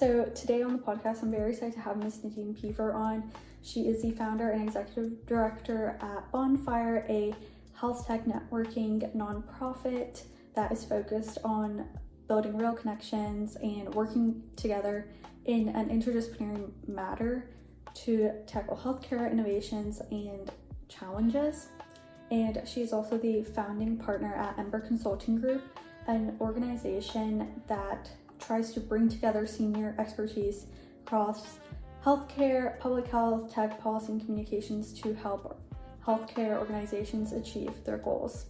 So today on the podcast, I'm very excited to have Miss Nadine Peever on. She is the founder and executive director at Bonne Fire, a health tech networking nonprofit that is focused on building real connections and working together in an interdisciplinary manner to tackle healthcare innovations and challenges. And she is also the founding partner at Ember Consulting Group, an organization that tries to bring together senior expertise across healthcare, public health, tech, policy, and communications to help healthcare organizations achieve their goals.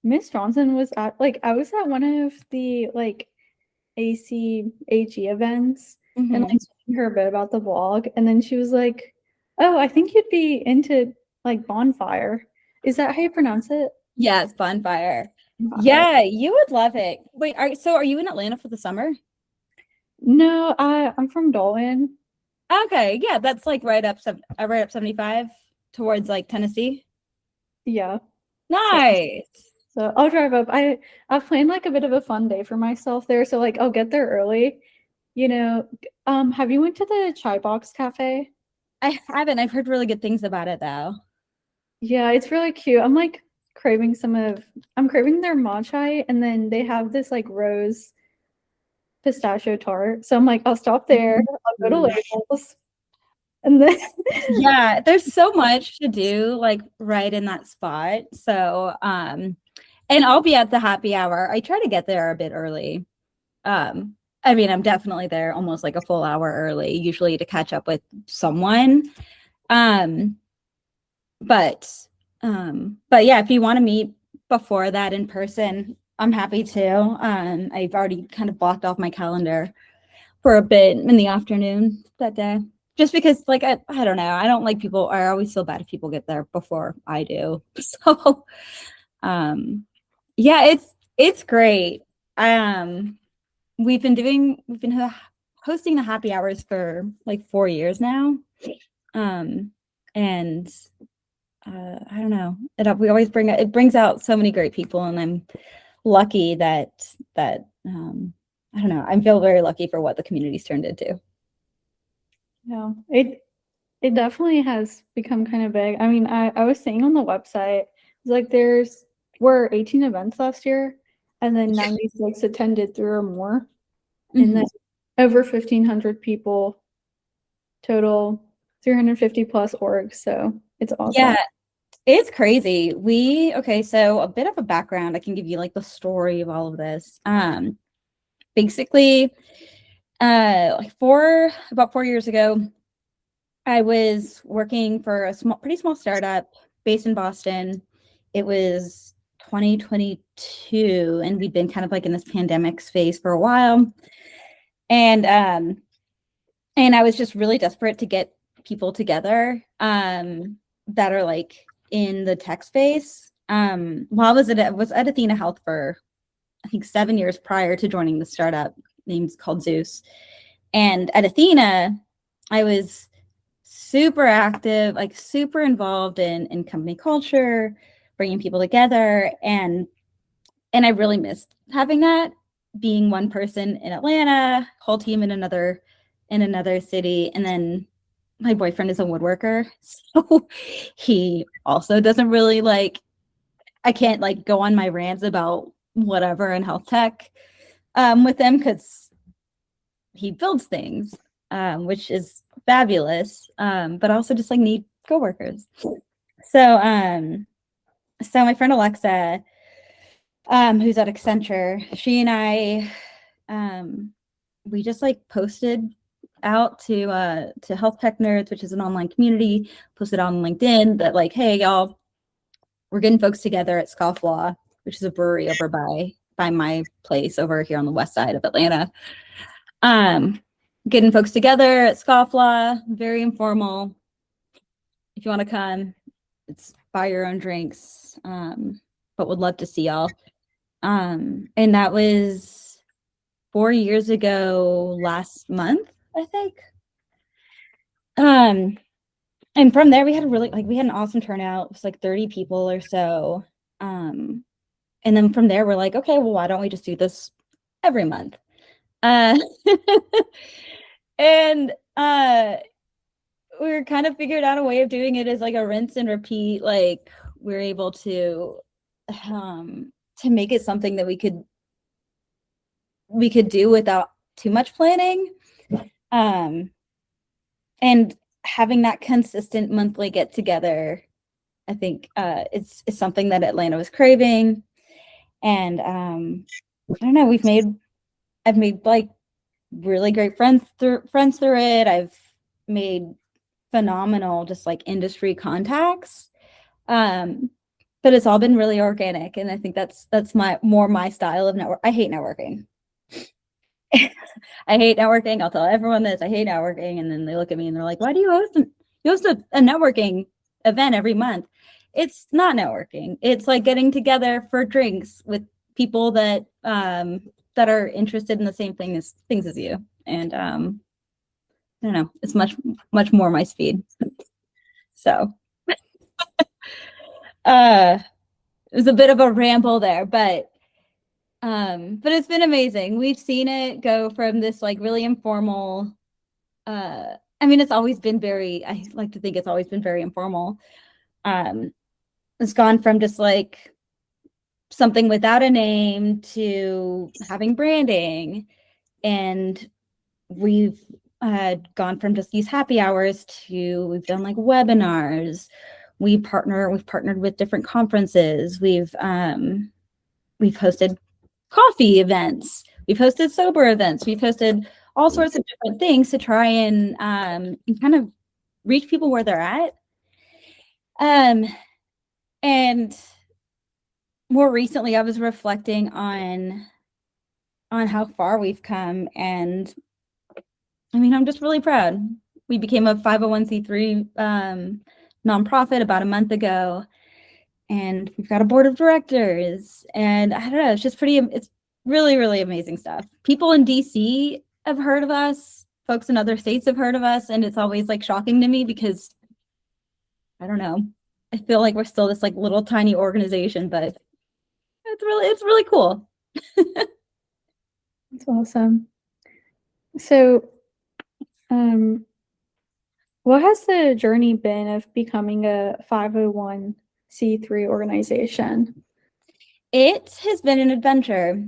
Miss Johnson was at I was at one of the ACAG events and telling her a bit about the vlog, and then she was like, "Oh, I think you'd be into Bonne Fire." Is that how you pronounce it? Yes, Bonne Fire. Yeah, you would love it. Wait, are you in Atlanta for the summer? No, I'm from Dalton. Okay, yeah, that's right up 75 towards Tennessee. Yeah. Nice. So I'll drive up. I've planned a bit of a fun day for myself there. So I'll get there early. Have you went to the Chai Box Cafe? I haven't. I've heard really good things about it though. Yeah, it's really cute. I'm craving their matcha, and then they have this rose pistachio tart. So I'm I'll stop there. I'll go to Labels. And then yeah, there's so much to do right in that spot. So and I'll be at the happy hour. I try to get there a bit early. I mean, I'm definitely there almost a full hour early, usually to catch up with someone. But yeah, if you want to meet before that in person, I'm happy to. I've already kind of blocked off my calendar for a bit in the afternoon that day, just because I don't know. I don't like people. I always feel bad if people get there before I do. So, yeah, it's great. We've been hosting the happy hours for 4 years now. And I don't know. We always it brings out so many great people, and I'm lucky that I don't know. I feel very lucky for what the community's turned into. Yeah, it definitely has become kind of big. I mean, I was saying on the website, it's were 18 events last year, and then 96 attended 3 or more, and then over 1,500 people total, 350 plus orgs. So it's awesome. Yeah, it's crazy. So a bit of a background. I can give you the story of all of this. Basically, about 4 years ago, I was working for a pretty small startup based in Boston. It was 2022, and we'd been kind of in this pandemic space for a while. And I was just really desperate to get people together that are in the tech space. While I was at Athena Health for I think 7 years prior to joining the startup called Zeus. And at Athena, I was super active, super involved in company culture, bringing people together. And I really missed having that, being one person in Atlanta, whole team in another city. And then my boyfriend is a woodworker, so he also doesn't really I can't go on my rants about whatever in health tech with him, because he builds things, which is fabulous, but also just need coworkers. So my friend Alexa, who's at Accenture, she and I we just posted out to Health Tech Nerds, which is an online community, posted on LinkedIn that hey y'all, we're getting folks together at Scofflaw, which is a brewery over by my place over here on the west side of Atlanta. Getting folks together at Scofflaw, very informal. If you want to come, it's buy your own drinks, but would love to see y'all. And that was 4 years ago last month, I think. And from there we had we had an awesome turnout. It was 30 people or so. And then from there we're okay, well, why don't we just do this every month? Uh, and we were kind of figured out a way of doing it as like a rinse and repeat. Like we're able to make it something that we could do without too much planning. And having that consistent monthly get together, I think it's something that Atlanta was craving. And I don't know, I've made like really great friends through it. I've made phenomenal just like industry contacts. But it's all been really organic, and I think that's my style of network. I hate networking. I hate networking. I'll tell everyone this. I hate networking, and then they look at me and they're like, "Why do you host a networking event every month?" It's not networking. It's like getting together for drinks with people that that are interested in the same things as you. And I don't know. It's much more my speed. So it was a bit of a ramble there, but it's been amazing. We've seen it go from this like really informal, I mean, it's always been I like to think it's always been very informal. It's gone from just like something without a name to having branding. And we've gone from just these happy hours to we've done like webinars. We've partnered with different conferences. We've hosted coffee events. We've hosted sober events. We've hosted all sorts of different things to try and kind of reach people where they're at. And more recently, I was reflecting on how far we've come, and I mean, I'm just really proud. We became a 501c3 nonprofit about a month ago, and we've got a board of directors, and I don't know, it's really, really amazing stuff. People in DC have heard of us, folks in other states have heard of us, and it's always like shocking to me because I don't know, I feel like we're still this like little tiny organization, but it's really cool. That's awesome. So, what has the journey been of becoming a 501c3 organization? It has been an adventure.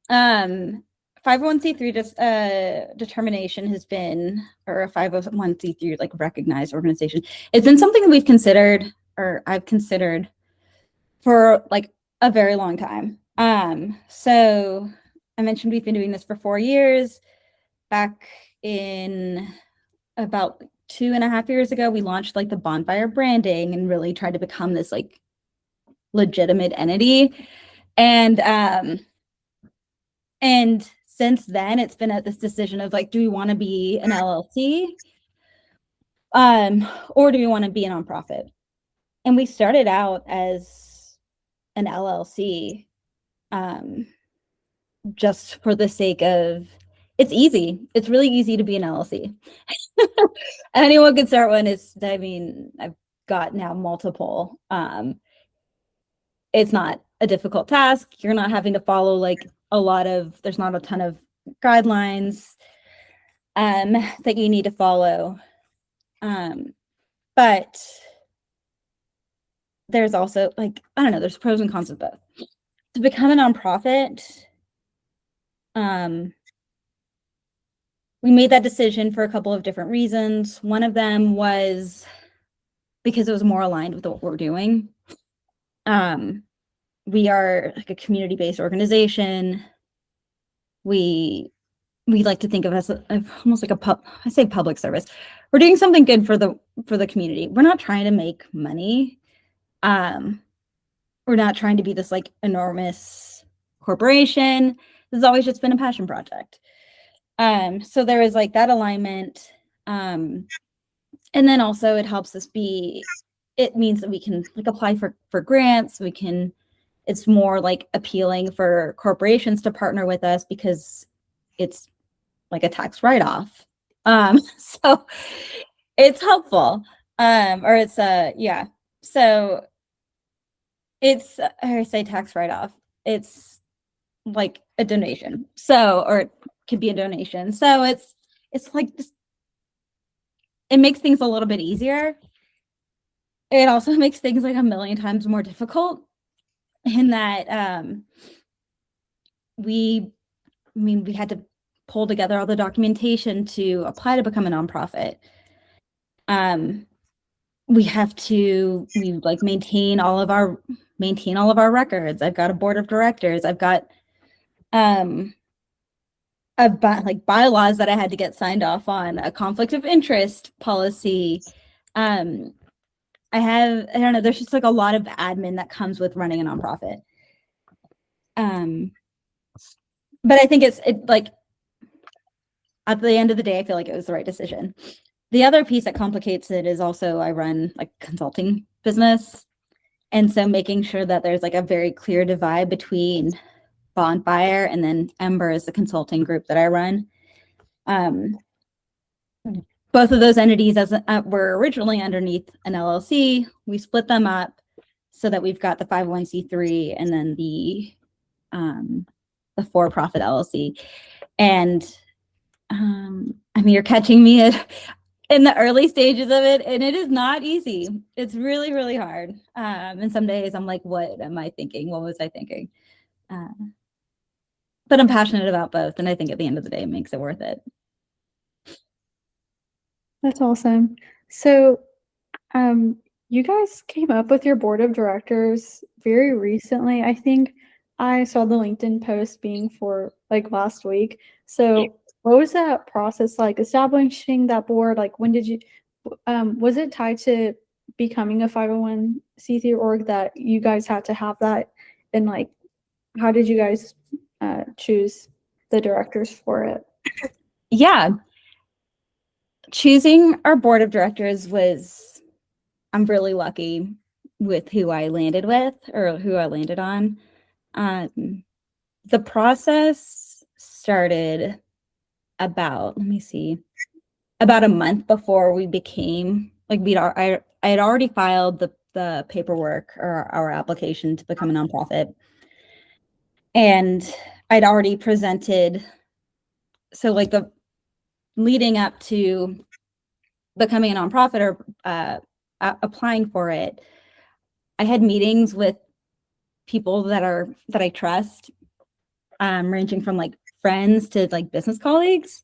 501c3 just determination has been, or a 501c3 like recognized organization. It's been something that we've considered, or I've considered for like a very long time. So I mentioned we've been doing this for 4 years. Back in about 2.5 years ago, we launched like the Bonne Fire branding and really tried to become this like legitimate entity. And since then, it's been at this decision of like, do we want to be an LLC, or do we want to be a nonprofit? And we started out as an LLC, just for the sake of it's easy. It's really easy to be an LLC. Anyone can start one. I mean, I've got now multiple. It's not a difficult task. You're not having to follow like there's not a ton of guidelines that you need to follow. But there's also like, I don't know, there's pros and cons of both. To become a nonprofit, we made that decision for a couple of different reasons. One of them was because it was more aligned with what we're doing. We are like a community-based organization. We like to think of us as almost like I say public service. We're doing something good for the community. We're not trying to make money. We're not trying to be this like enormous corporation. This has always just been a passion project. So there is like that alignment. And then also it helps us it means that we can like apply for grants. It's more like appealing for corporations to partner with us because it's like a tax write-off. So it's helpful. Or it's yeah. So it's, I say tax write-off. It's like a donation. So, or could be a donation. So it's like just, it makes things a little bit easier. It also makes things like a million times more difficult in that we had to pull together all the documentation to apply to become a nonprofit. We like maintain all of our records. I've got a board of directors. I've got like bylaws that I had to get signed off on, a conflict of interest policy. I don't know, there's just like a lot of admin that comes with running a nonprofit. But I think it like at the end of the day, I feel like it was the right decision. The other piece that complicates it is also I run like consulting business. And so making sure that there's like a very clear divide between Bonne Fire and then Ember is the consulting group that I run. Both of those entities were originally underneath an LLC. We split them up so that we've got the 501c3 and then the for-profit LLC. And I mean, you're catching me in the early stages of it, and it is not easy. It's really, really hard. And some days I'm like, what am I thinking? What was I thinking? But I'm passionate about both, and I think at the end of the day, it makes it worth it. That's awesome. So, you guys came up with your board of directors very recently. I think I saw the LinkedIn post being for like last week. So, what was that process like establishing that board? Like, when did you, was it tied to becoming a 501c3 org that you guys had to have that? And like, how did you guys choose the directors for it? Yeah. Choosing our board of directors I'm really lucky with who I landed with or who I landed on. The process started about a month before we became like I had already filed the paperwork or our application to become a nonprofit, and I'd already presented. So like the leading up to becoming a nonprofit or applying for it, I had meetings with people that I trust, ranging from like friends to like business colleagues.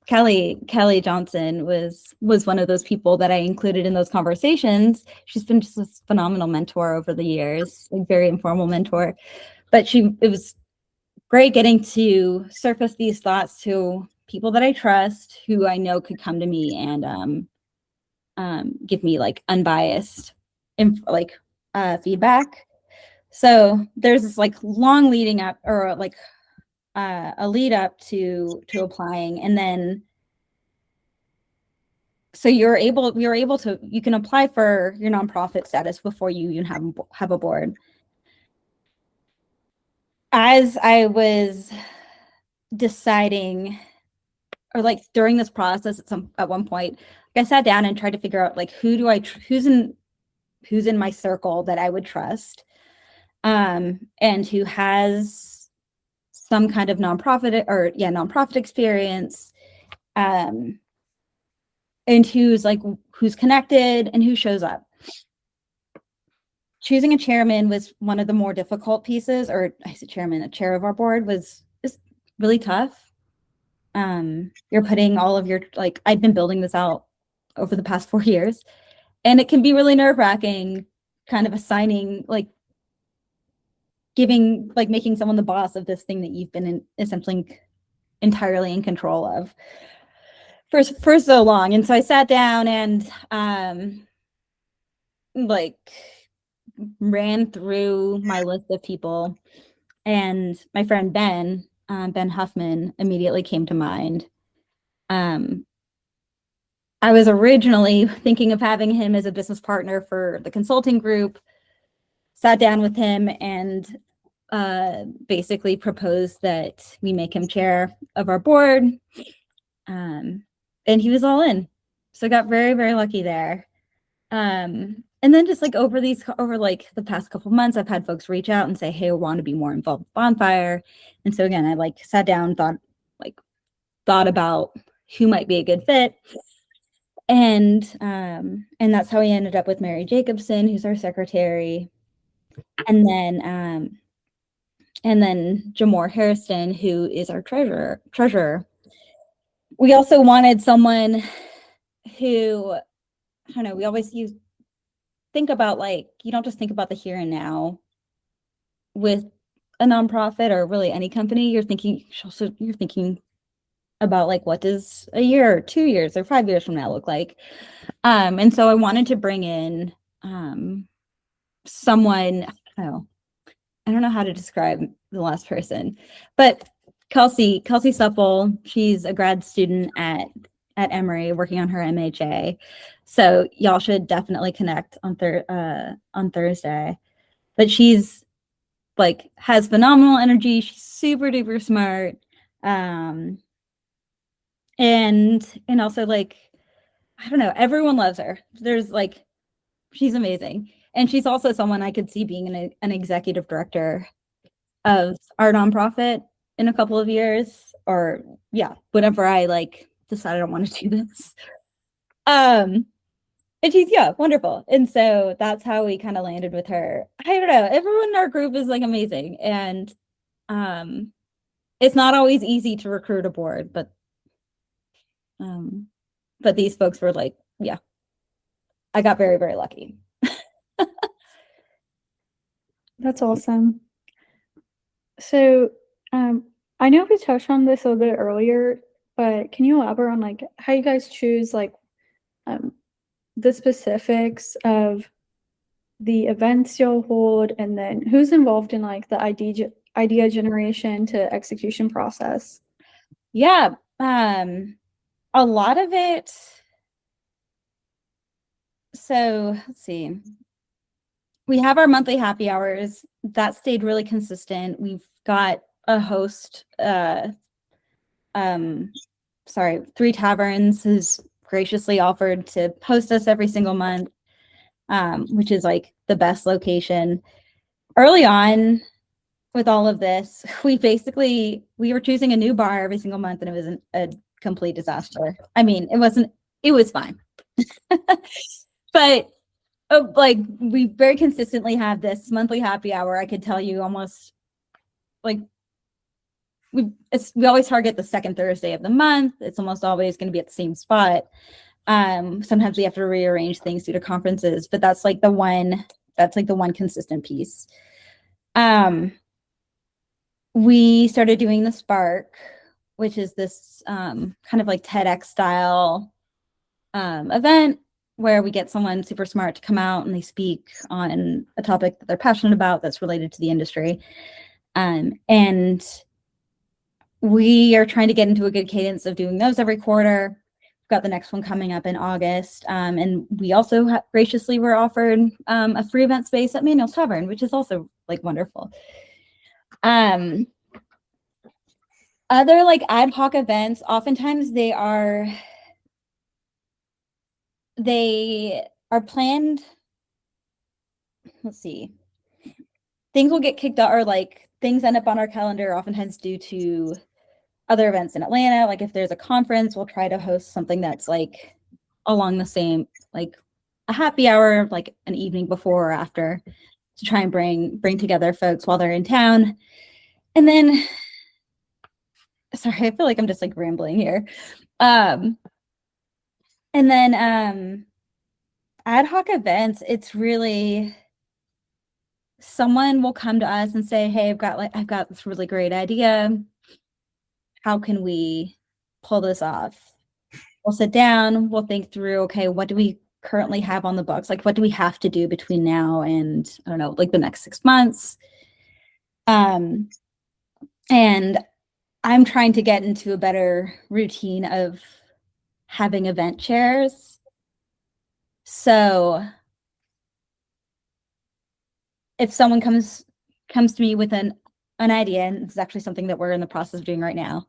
Kelly Johnson was one of those people that I included in those conversations. She's been just a phenomenal mentor over the years, a very informal mentor, but it was great getting to surface these thoughts to people that I trust, who I know could come to me and give me like unbiased feedback. So there's this like long leading up or like a lead up to applying, and then so you can apply for your nonprofit status before you even have a board. As I was deciding, or like during this process at one point, I sat down and tried to figure out like who's in my circle that I would trust, and who has some kind of nonprofit experience, and who's connected and who shows up. Choosing a chairman was one of the more difficult pieces, or I said chairman, a chair of our board was really tough. You're putting all of your, like, I've been building this out over the past 4 years, and it can be really nerve-wracking, kind of assigning, like, making someone the boss of this thing that you've been essentially entirely in control of for so long. And so I sat down and ran through my list of people, and my friend Ben Huffman immediately came to mind. I was originally thinking of having him as a business partner for the consulting group, sat down with him and basically proposed that we make him chair of our board. And he was all in. So I got very, very lucky there. And then just like over like the past couple months, I've had folks reach out and say, hey, I want to be more involved with Bonne Fire. And so again, I like sat down, thought about who might be a good fit. And that's how we ended up with Mary Jacobson, who's our secretary. And then Jamore Harrison, who is our treasurer. We also wanted someone who, I don't know, we always think about like, you don't just think about the here and now with a nonprofit or really any company. You're thinking about like, what does a year or 2 years or 5 years from now look like? And so I wanted to bring in someone, I don't know how to describe the last person, but Kelsey Supple, she's a grad student at Emory working on her MHA. So y'all should definitely connect on Thursday. But she's like has phenomenal energy. She's super duper smart. And also like, I don't know, everyone loves her. There's like, she's amazing. And she's also someone I could see being an executive director of our nonprofit in a couple of years, or whenever I like decided I want to do this. And she's wonderful. And so that's how we kind of landed with her. I don't know, everyone in our group is like amazing. And it's not always easy to recruit a board, but these folks were like, I got very, very lucky. That's awesome. So I know we touched on this a little bit earlier, but can you elaborate on like how you guys choose like the specifics of the events you'll hold, and then who's involved in like the idea generation to execution process? Yeah, a lot of it. So let's see. We have our monthly happy hours that stayed really consistent. We've got a host, 3 Taverns who's graciously offered to host us every single month, which is like the best location. Early on with all of this, we were choosing a new bar every single month, and it was a complete disaster. I mean, it was fine. But like we very consistently have this monthly happy hour. I could tell you almost like we always target the second Thursday of the month. It's almost always going to be at the same spot. Sometimes we have to rearrange things due to conferences, but that's like the one consistent piece. We started doing the Spark, which is this kind of like TEDx style event where we get someone super smart to come out and they speak on a topic that they're passionate about that's related to the industry. And we are trying to get into a good cadence of doing those every quarter. We've got the next one coming up in August. And we also graciously were offered a free event space at Manuel's Tavern, which is also like wonderful. Other like ad hoc events, oftentimes they are planned. Let's see. Things will get kicked out, or like things end up on our calendar oftentimes due to other events in Atlanta. Like if there's a conference, we'll try to host something that's like along the same, like a happy hour, like an evening before or after, to try and bring together folks while they're in town. And then, sorry, I feel like I'm just like rambling here. And then ad hoc events, it's really someone will come to us and say, hey, I've got this really great idea. How can we pull this off? We'll sit down, we'll think through, okay, what do we currently have on the books? Like, what do we have to do between now and, I don't know, like the next 6 months? And I'm trying to get into a better routine of having event chairs. So if someone comes to me with an idea, and it's actually something that we're in the process of doing right now,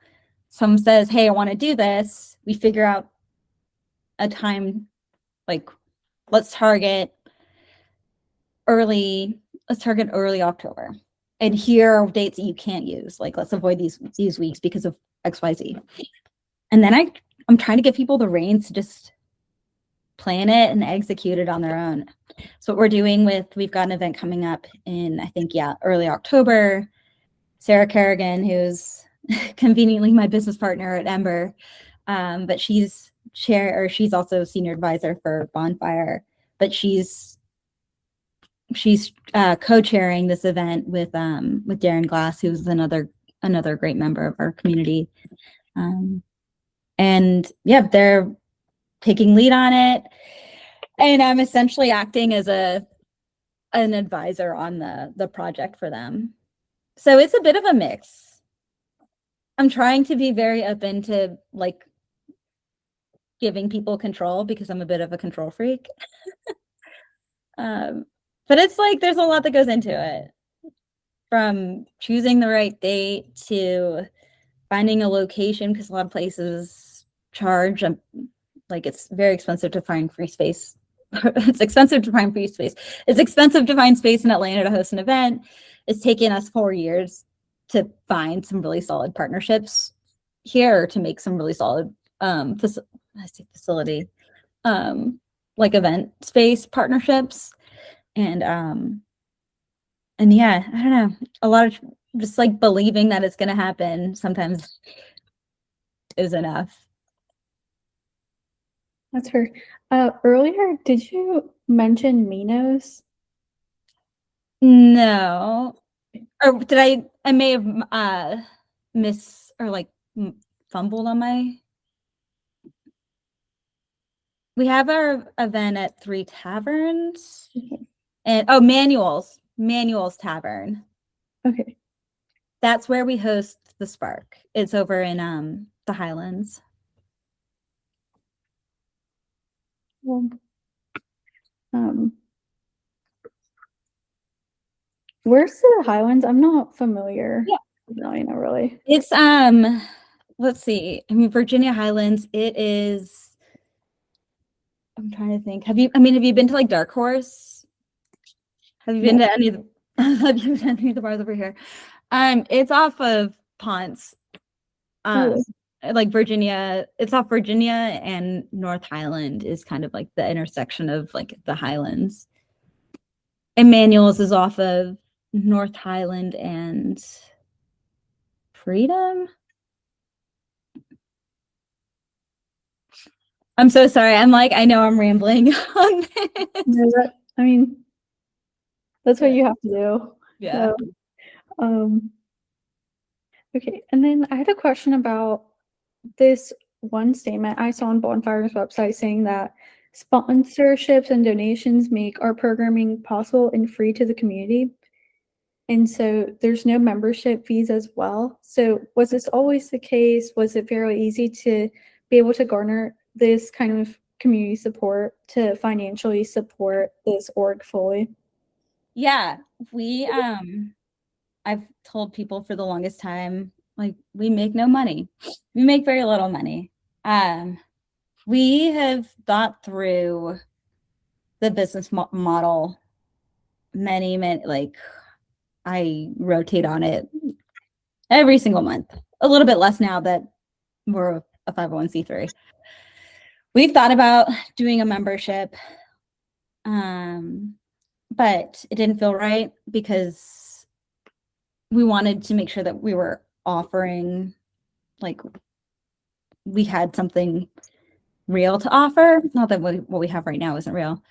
someone says, hey, I want to do this, we figure out a time, like let's target let's target early October. And here are dates that you can't use. Like, let's avoid these weeks because of XYZ. And then I'm trying to give people the reins to just plan it and execute it on their own. So what we're doing we've got an event coming up in, I think, early October. Sarah Kerrigan, who's conveniently my business partner at Ember, but she's also senior advisor for Bonne Fire, but she's co-chairing this event with Darren Glass, who's another great member of our community. And yeah, they're taking lead on it. And I'm essentially acting as an advisor on the project for them. So it's a bit of a mix. I'm trying to be very open to like giving people control because I'm a bit of a control freak. But it's like there's a lot that goes into it, from choosing the right date to finding a location, because a lot of places charge. Like, it's very expensive to find free space. It's expensive to find free space. It's expensive to find space in Atlanta to host an event. It's taken us 4 years to find some really solid partnerships here, to make some really solid facility, like event space partnerships. And yeah, I don't know, a lot of just like believing that it's going to happen sometimes is enough. That's fair. Earlier, did you mention Minos? No. Or did I may have fumbled on my. We have our event at 3 Taverns. Okay. And Manuel's Tavern. Okay. That's where we host the Spark. It's over in the Highlands. Well, where's the Highlands? I'm not familiar. Yeah. No, you know, really. It's let's see. I mean, Virginia Highlands. It is. I'm trying to think. Have you been to like Dark Horse? Have you been to any of the have you been to any of the bars over here? It's off of Ponce. Like Virginia, it's off Virginia, and North Highland is kind of like the intersection of like the Highlands. Emmanuel's is off of North Highland and Freedom. I'm so sorry. I know I'm rambling on this. No, that's what you have to do. Yeah. So, okay. And then I had a question about this one statement I saw on Bonne Fire's website saying that sponsorships and donations make our programming possible and free to the community. And so there's no membership fees as well. So was this always the case? Was it fairly easy to be able to garner this kind of community support to financially support this org fully? Yeah, I've told people for the longest time, like, we make no money. We make very little money. We have thought through the business model many, like, I rotate on it every single month, a little bit less now that we're a 501c3. We've thought about doing a membership, but it didn't feel right because we wanted to make sure that we were offering, like, we had something real to offer. Not that what we have right now isn't real.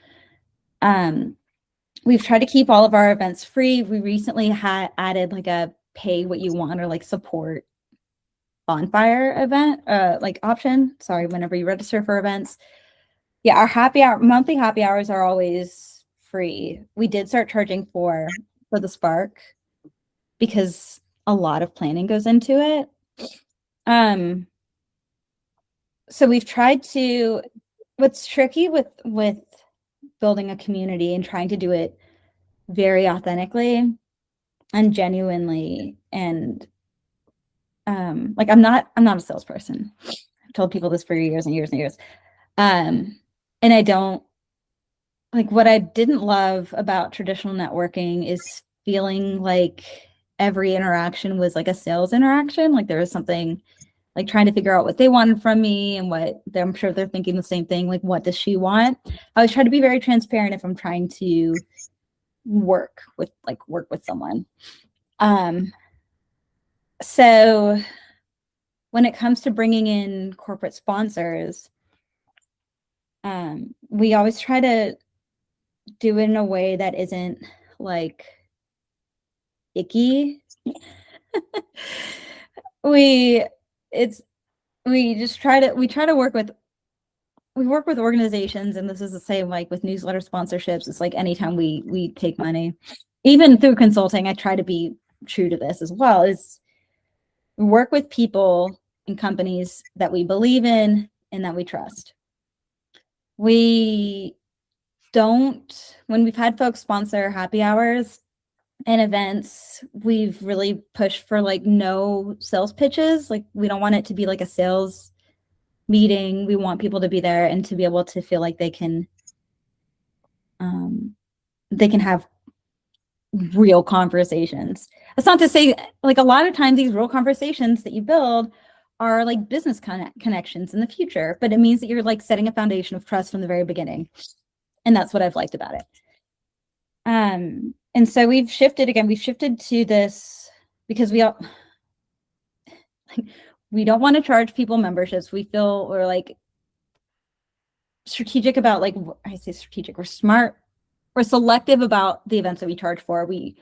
We've tried to keep all of our events free. We recently had added like a pay what you want or like support Bonne Fire event, like option. Sorry, whenever you register for events. Yeah, our monthly happy hours are always free. We did start charging for the Spark because a lot of planning goes into it. So we've tried to, what's tricky with building a community and trying to do it very authentically and genuinely, and like, I'm not a salesperson. I've told people this for years and years and years. And I don't like what I didn't love about traditional networking is feeling like every interaction was like a sales interaction. Like there was something like trying to figure out what they wanted from me and I'm sure they're thinking the same thing. Like, what does she want? I always try to be very transparent if I'm trying to work with someone. So when it comes to bringing in corporate sponsors, we always try to do it in a way that isn't like icky. we try to work with organizations, and this is the same like with newsletter sponsorships. It's like anytime we take money, even through consulting, I try to be true to this as well, is work with people and companies that we believe in and that we trust. We don't, when we've had folks sponsor happy hours and events, we've really pushed for like no sales pitches. Like we don't want it to be like a sales meeting. We want people to be there and to be able to feel like they can have real conversations. That's not to say, like, a lot of times these real conversations that you build are like business connections in the future, but it means that you're like setting a foundation of trust from the very beginning. And that's what I've liked about it. And so we've shifted to this because we don't want to charge people memberships. We feel we're like strategic about, like, I say strategic, we're smart. We're selective about the events that we charge for. We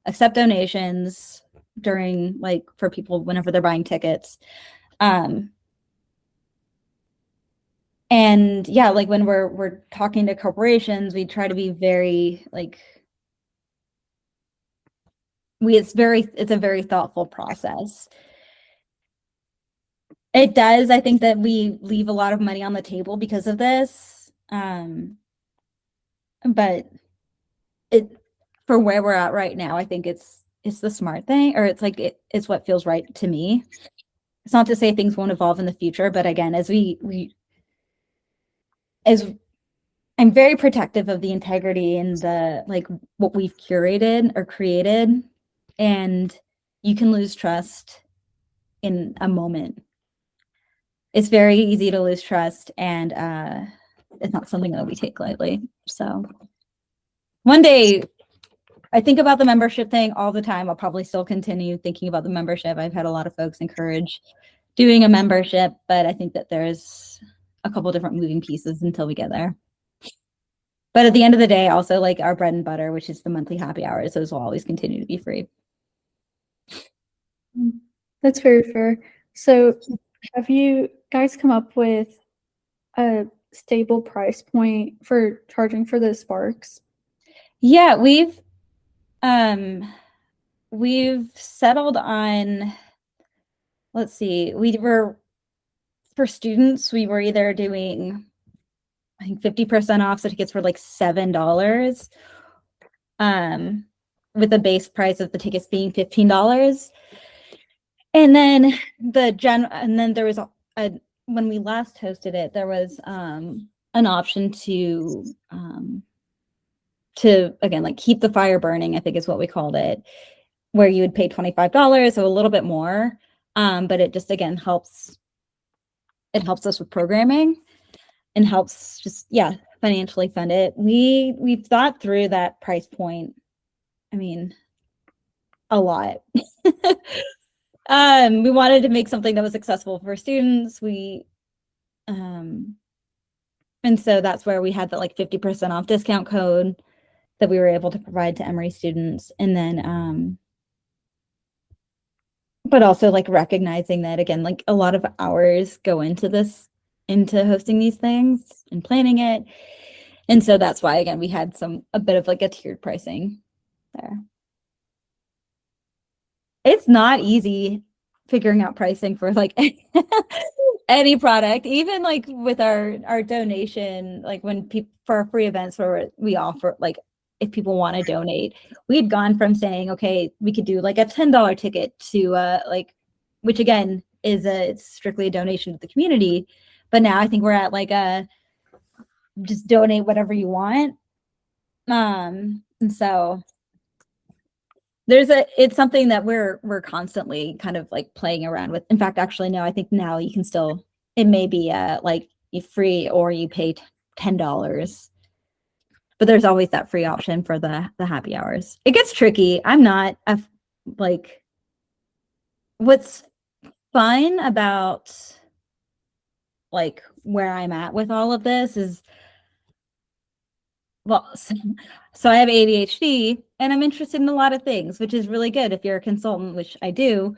accept donations during, like, for people whenever they're buying tickets. And yeah, like when we're talking to corporations, we try to be very like, it's a very thoughtful process. It does. I think that we leave a lot of money on the table because of this. But for where we're at right now, I think it's the smart thing, or it's what feels right to me. It's not to say things won't evolve in the future, but again, as I'm very protective of the integrity and the, like, what we've curated or created, and you can lose trust in a moment. It's very easy to lose trust, and it's not something that we take lightly. So one day, I think about the membership thing all the time. I'll probably still continue thinking about the membership. I've had a lot of folks encourage doing a membership, but I think that there's a couple different moving pieces until we get there. But at the end of the day, also, like, our bread and butter, which is the monthly happy hours, those will always continue to be free. That's very fair. So have you guys come up with a stable price point for charging for the sparks? Yeah, we've settled on, let's see, for students, we were either doing, I think, 50% off, so tickets were like $7, with the base price of the tickets being $15. And then there was when we last hosted it, there was an option to again, like, keep the fire burning, I think is what we called it, where you would pay $25, so a little bit more, but it just, again, helps us with programming and helps just, yeah, financially fund it. We've thought through that price point, I mean, a lot. We wanted to make something that was accessible for students. And so that's where we had the, like, 50% off discount code that we were able to provide to Emory students. And then, but also, like, recognizing that, again, like, a lot of hours go into hosting these things and planning it. And so that's why, again, we had a bit of like a tiered pricing there. It's not easy figuring out pricing for, like, any product, even like with our donation, like when for our free events where we offer, like, if people want to donate, we'd gone from saying, okay, we could do like a $10 ticket to like, which again is it's strictly a donation to the community. But now I think we're at like just donate whatever you want. And so it's something that we're constantly kind of like playing around with. In fact, actually, no, I think now you can still, it may be like you free or you pay $10, but there's always that free option for the happy hours. It gets tricky. I'm not like, what's fun about like where I'm at with all of this is, well, so I have ADHD and I'm interested in a lot of things, which is really good if you're a consultant, which I do,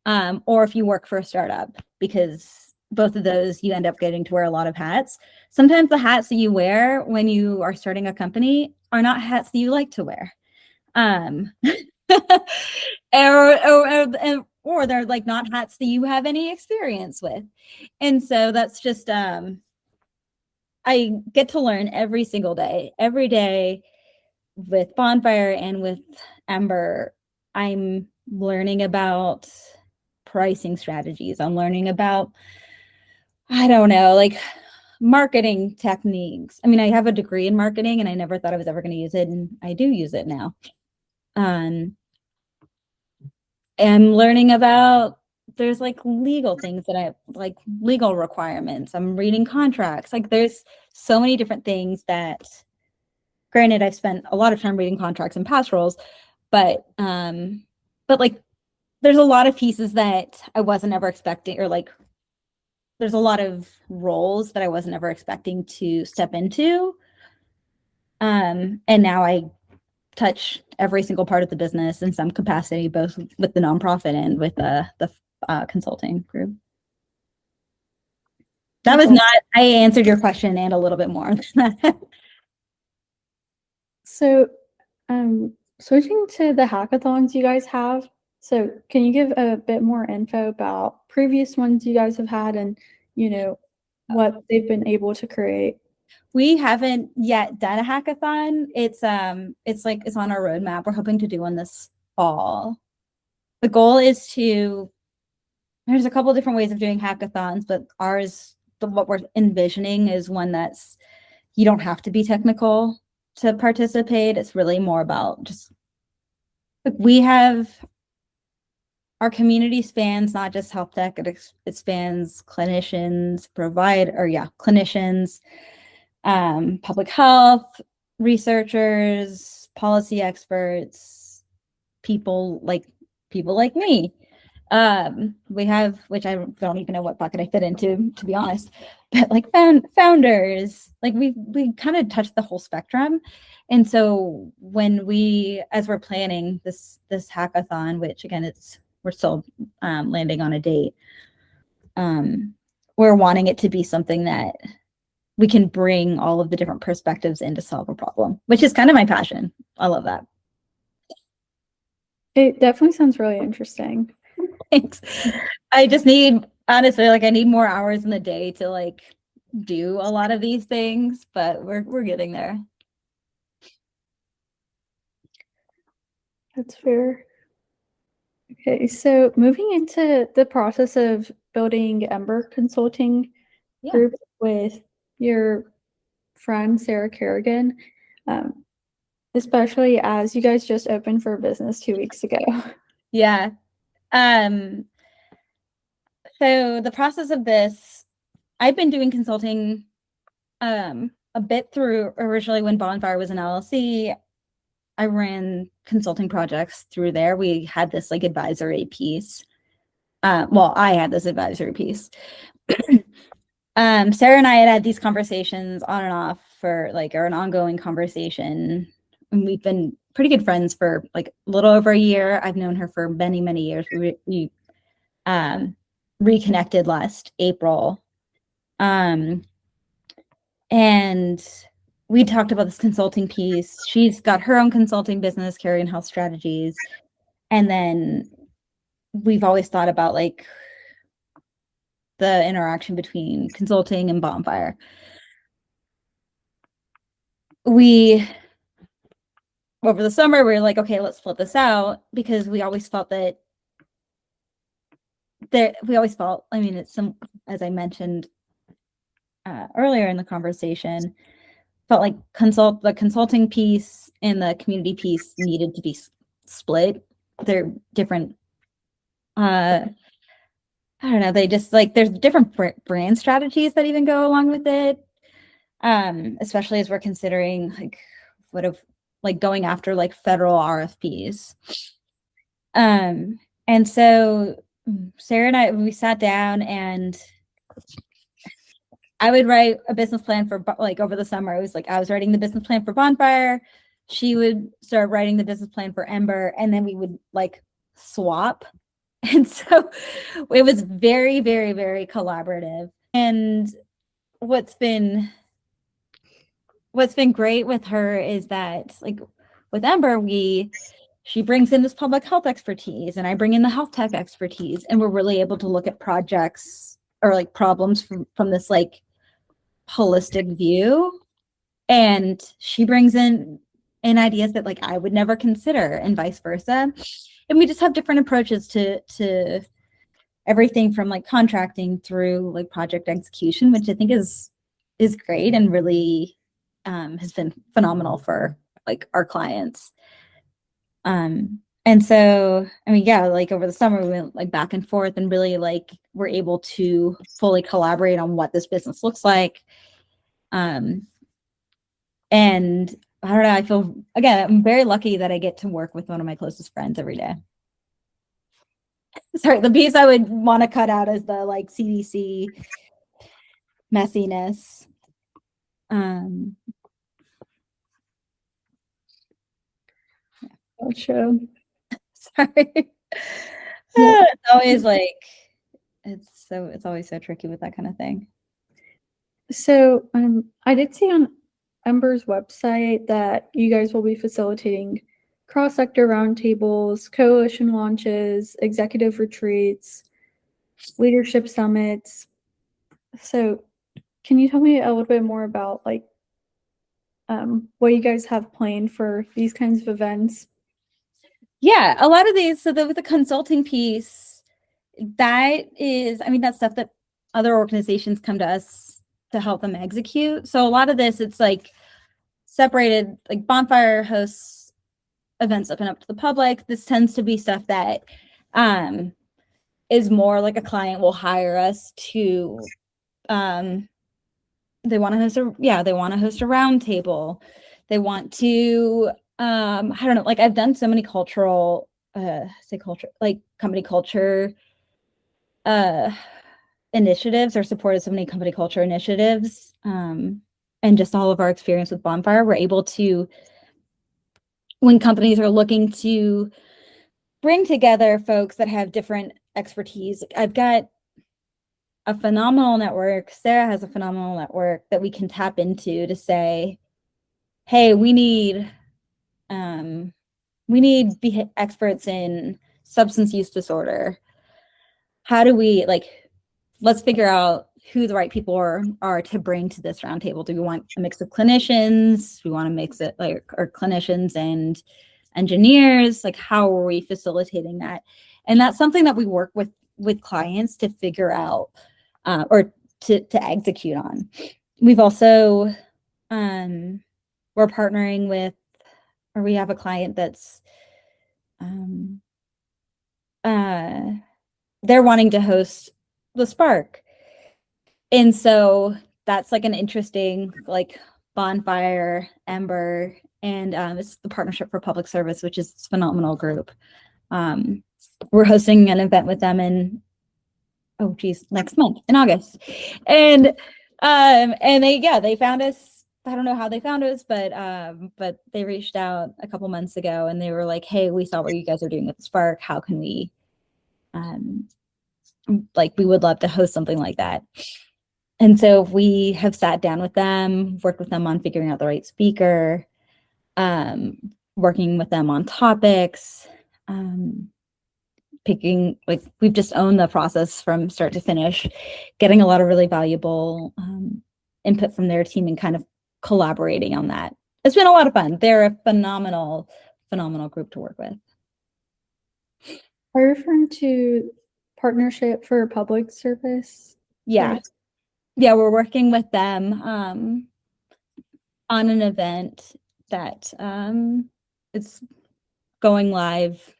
or if you work for a startup, because both of those you end up getting to wear a lot of hats. Sometimes the hats that you wear when you are starting a company are not hats that you like to wear. Or they're like not hats that you have any experience with. And so that's just I get to learn every single day. Every day with Bonne Fire and with Ember, I'm learning about pricing strategies. I'm learning about, I don't know, like marketing techniques. I mean, I have a degree in marketing and I never thought I was ever going to use it, and I do use it now. I'm learning about, there's like legal things that I like, legal requirements. I'm reading contracts. Like there's so many different things that, granted, I've spent a lot of time reading contracts in past roles, but like there's a lot of pieces that I wasn't ever expecting, or like there's a lot of roles that I wasn't ever expecting to step into. And now I touch every single part of the business in some capacity, both with the nonprofit and with the consulting group. That was not, I answered your question and a little bit more. So, switching to the hackathons you guys have, so can you give a bit more info about previous ones you guys have had and, you know, what they've been able to create? We haven't yet done a hackathon. It's like, it's on our roadmap. We're hoping to do one this fall. The goal is to, there's a couple different ways of doing hackathons, but ours, what we're envisioning is one that's, you don't have to be technical to participate. It's really more about just, we have, our community spans not just health tech, it spans clinicians, clinicians, public health, researchers, policy experts, people like me. We have, which I don't even know what bucket I fit into, to be honest, but like founders, like we kind of touch the whole spectrum. And so when as we're planning this hackathon, which again, we're still landing on a date, we're wanting it to be something that we can bring all of the different perspectives in to solve a problem, which is kind of my passion. I love that. It definitely sounds really interesting. Thanks. I just need, honestly, like I need more hours in the day to like do a lot of these things, but we're getting there. That's fair. Okay, so moving into the process of building Ember Consulting Group with your friend Sarah Kerrigan, especially as you guys just opened for business 2 weeks ago. Yeah. So the process of this, I've been doing consulting a bit through, originally when Bonne Fire was an LLC. I ran consulting projects through there. We had this like advisory piece. I had this advisory piece. Sarah and I had these conversations on and off for like, or an ongoing conversation. And we've been pretty good friends for like a little over a year. I've known her for many, many years. We reconnected last April. And we talked about this consulting piece. She's got her own consulting business, Carrion Health Strategies. And then we've always thought about like the interaction between consulting and Bonne Fire. Over the summer, we were like, okay, let's split this out, because we always felt I mean, it's as I mentioned earlier in the conversation, felt like the consulting piece and the community piece needed to be split. They're different. I don't know. They just like there's different brand strategies that even go along with it. Especially as we're considering like what if like going after like federal RFPs. And so Sarah and I, we sat down and I would write a business plan for like over the summer. It was like I was writing the business plan for Bonfire. She would start writing the business plan for Ember, and then we would like swap. And so it was very, very, very collaborative. And what's been great with her is that like with Ember, she brings in this public health expertise and I bring in the health tech expertise, and we're really able to look at projects or like problems from this like holistic view. And she brings in ideas that like I would never consider and vice versa. And we just have different approaches to everything from like contracting through like project execution, which I think is great and really has been phenomenal for like our clients. And so, I mean, yeah, like over the summer, we went like back and forth and really like we're able to fully collaborate on what this business looks like. And I don't know, I feel, again, I'm very lucky that I get to work with one of my closest friends every day. Sorry, the piece I would want to cut out is the like CDC messiness. Gotcha. Sorry. Yeah. It's always like, it's always so tricky with that kind of thing. So I did see on Ember's website that you guys will be facilitating cross-sector roundtables, coalition launches, executive retreats, leadership summits. So can you tell me a little bit more about like what you guys have planned for these kinds of events? Yeah, a lot of these, so with the consulting piece, that is, I mean, that's stuff that other organizations come to us to help them execute. So a lot of this, it's like separated, like Bonfire hosts events open up to the public. This tends to be stuff that is more like a client will hire us to, they want to host a roundtable. They want to, I don't know, like I've done so many cultural, like company culture initiatives or supported so many company culture initiatives. And just all of our experience with Bonfire, we're able to, when companies are looking to bring together folks that have different expertise, I've got a phenomenal network. Sarah has a phenomenal network that we can tap into to say, hey, we need experts in substance use disorder. How do we let's figure out who the right people are to bring to this roundtable. Do we want a mix of clinicians? Do we want to mix it like our clinicians and engineers? Like, how are we facilitating that? And that's something that we work with clients to figure out or to execute on. We've also we're partnering with, or we have a client that's they're wanting to host the Spark. And so that's like an interesting like Bonfire, Ember, and it's the Partnership for Public Service, which is a phenomenal group. We're hosting an event with them next month in August. And they found us. I don't know how they found us, but they reached out a couple months ago and they were like, hey, we saw what you guys are doing at the Spark. How can we we would love to host something like that. And so we have sat down with them, worked with them on figuring out the right speaker, working with them on topics, picking, we've just owned the process from start to finish, getting a lot of really valuable input from their team and kind of collaborating on that. It's been a lot of fun. They're a phenomenal group to work with. Are you referring to Partnership for Public Service? Yeah. Yeah, we're working with them. on an event that it's going live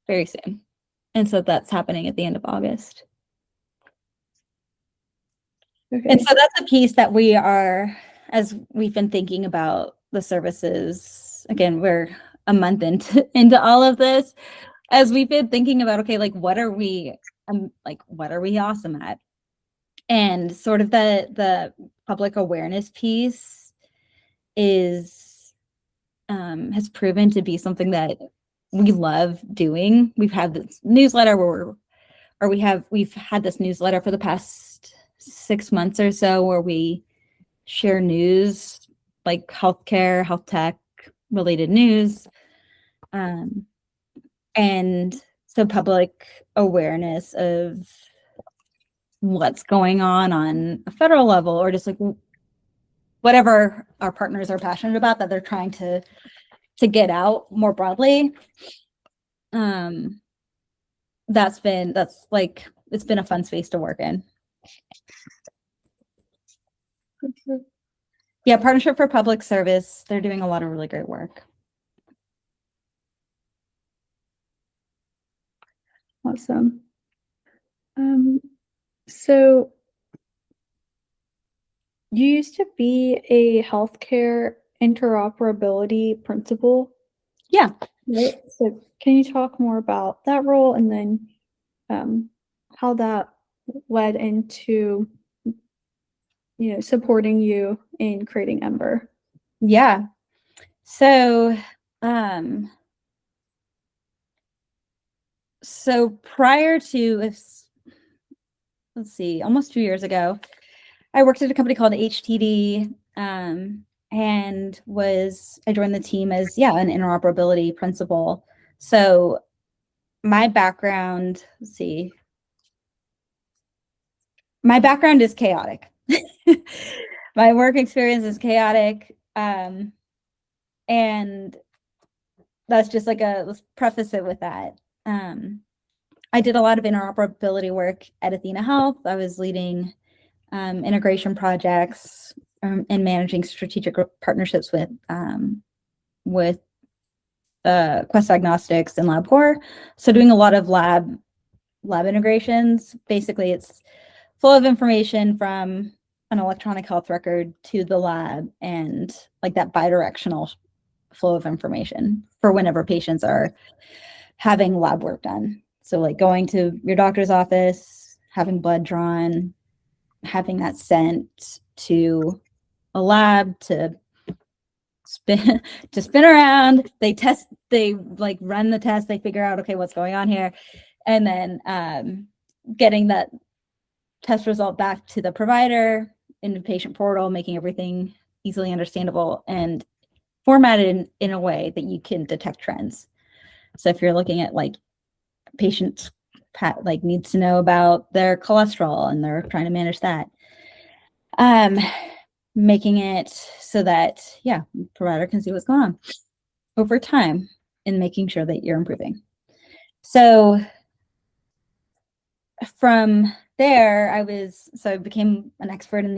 very soon. And so that's happening at the end of August. Okay. And so that's a piece that we are, as we've been thinking about the services, again, we're a month into all of this, as we've been thinking about, okay, like what are we awesome at? And sort of the public awareness piece is has proven to be something that we love doing. We've had this newsletter we've had this newsletter for the past 6 months or so where we share news like healthcare, health tech related news. And so public awareness of what's going on a federal level, or just like whatever our partners are passionate about that they're trying to get out more broadly. It's been a fun space to work in. Yeah, Partnership for Public Service. They're doing a lot of really great work. Awesome. So you used to be a healthcare interoperability principal. Yeah. Right. So can you talk more about that role and then how that led into, supporting you in creating Ember? Yeah. So, prior to, let's see, almost 2 years ago, I worked at a company called HTD, and I joined the team as, an interoperability principal. So my background, my background is chaotic. My work experience is chaotic. And that's just let's preface it with that. I did a lot of interoperability work at Athena Health. I was leading integration projects and managing strategic partnerships with Quest Diagnostics and LabCorp. So doing a lot of lab integrations. Basically, it's flow of information from an electronic health record to the lab, and that bidirectional flow of information for whenever patients are having lab work done. So going to your doctor's office, having blood drawn, having that sent to a lab to spin around. They test, they run the test, they figure out, okay, what's going on here. And then getting that test result back to the provider in the patient portal, making everything easily understandable and formatted in a way that you can detect trends. So if you're looking at patients needs to know about their cholesterol and they're trying to manage that, making it so that the provider can see what's going on over time and making sure that you're improving. So from there, I became an expert in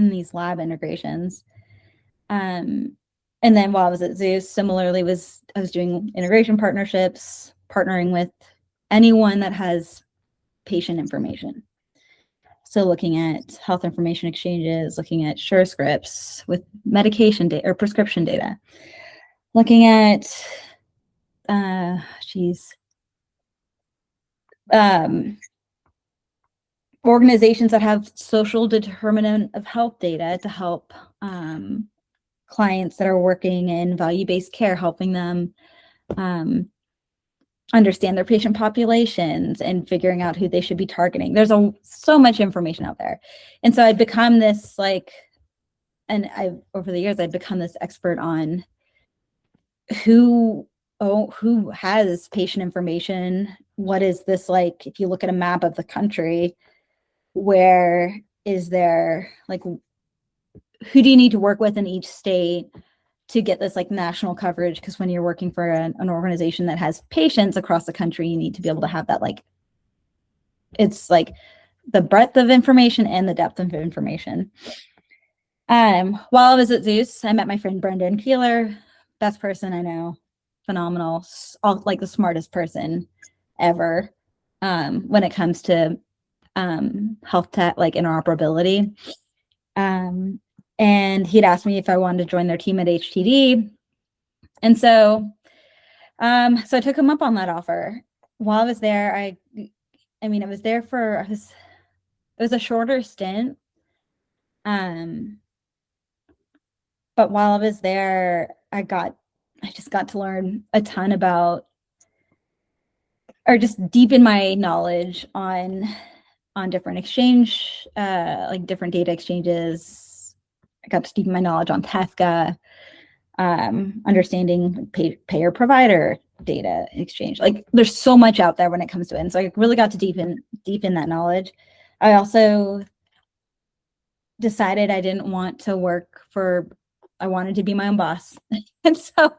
these lab integrations. And then while I was at Zeus, similarly I was doing integration partnerships, partnering with anyone that has patient information. So looking at health information exchanges, looking at SureScripts with medication data or prescription data, looking at organizations that have social determinant of health data to help clients that are working in value-based care, helping them understand their patient populations and figuring out who they should be targeting. There's so much information out there. And so I've become this over the years, I've become this expert on who has patient information. What is this like? If you look at a map of the country, where is there who do you need to work with in each state to get this national coverage? Because when you're working for an organization that has patients across the country, you need to be able to have that it's the breadth of information and the depth of information. While I was at Zeus, I met my friend Brendan Keeler, best person I know, phenomenal, like the smartest person ever when it comes to health tech, like interoperability. And he'd asked me if I wanted to join their team at HTD. And so I took him up on that offer. While I was there, I mean, it was there for, it was a shorter stint. But while I was there, I just got to learn a ton about, or just deepen my knowledge on different exchange, like different data exchanges. I got to deepen my knowledge on TEFCA, understanding payer provider data exchange. Like there's so much out there when it comes to it. And so I really got to deepen that knowledge. I also decided I didn't want to work for, I wanted to be my own boss. And so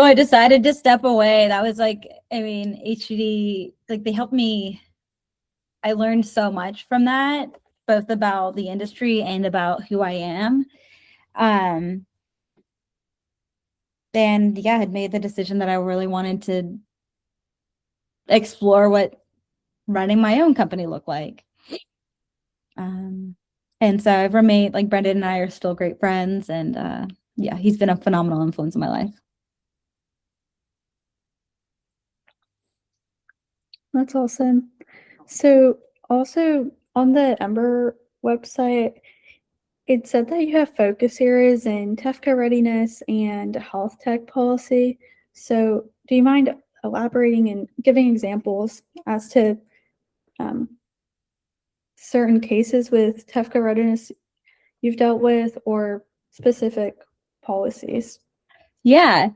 I decided to step away. That was like, I mean, HTD, like they helped me. I learned so much from that, both about the industry and about who I am. And yeah, I had made the decision that I really wanted to explore what running my own company looked like. And so I've remained, like Brendan and I are still great friends. And yeah, he's been a phenomenal influence in my life. That's awesome. So also on the Ember website, it said that you have focus areas in TEFCA readiness and health tech policy. So do you mind elaborating and giving examples as to certain cases with TEFCA readiness you've dealt with or specific policies? Yeah.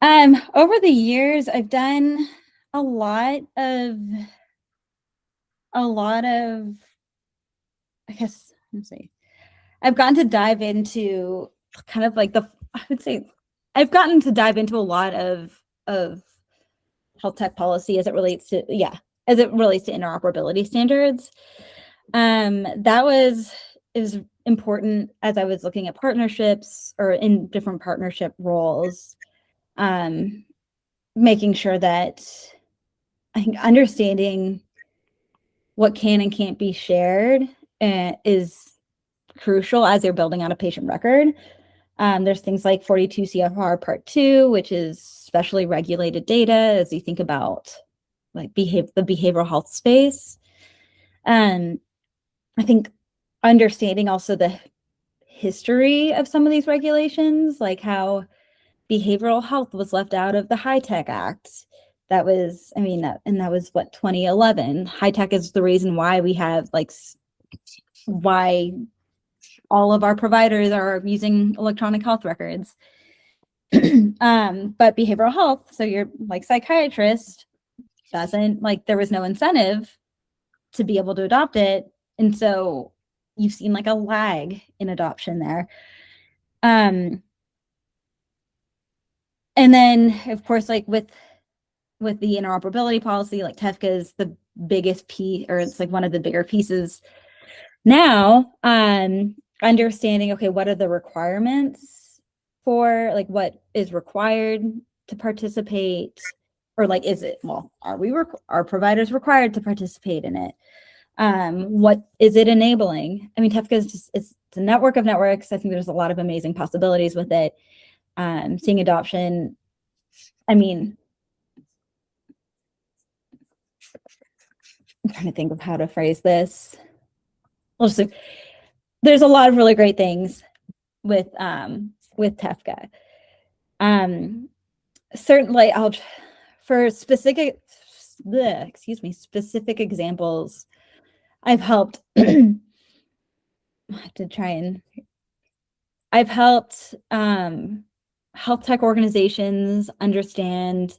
Over the years, I've done a lot of, I guess, let's see. I've gotten to dive into kind of like I've gotten to dive into a lot of health tech policy as it relates to interoperability standards. It was important as I was looking at partnerships or in different partnership roles, making sure that I think understanding what can and can't be shared is crucial as you're building out a patient record. There's things like 42 CFR Part 2, which is specially regulated data as you think about like the behavioral health space. I think understanding also the history of some of these regulations, like how behavioral health was left out of the High Tech Act. That was, I mean, that was what, 2011. High tech is the reason why we have why all of our providers are using electronic health records. But behavioral health, so you're like psychiatrist, doesn't, like there was no incentive to be able to adopt it. And so you've seen like a lag in adoption there. And then of course, like with the interoperability policy, like TEFCA is the biggest piece, or it's like one of the bigger pieces now. Understanding, okay, what are the requirements for, like, what is required to participate, or like, is it, well, are providers required to participate in it? What is it enabling? I mean, TEFCA is just, it's a network of networks. I think there's a lot of amazing possibilities with it. Seeing adoption, I mean, I'm trying to think of how to phrase this. There's a lot of really great things with TEFCA. Certainly, for specific examples, I've helped. I've helped health tech organizations understand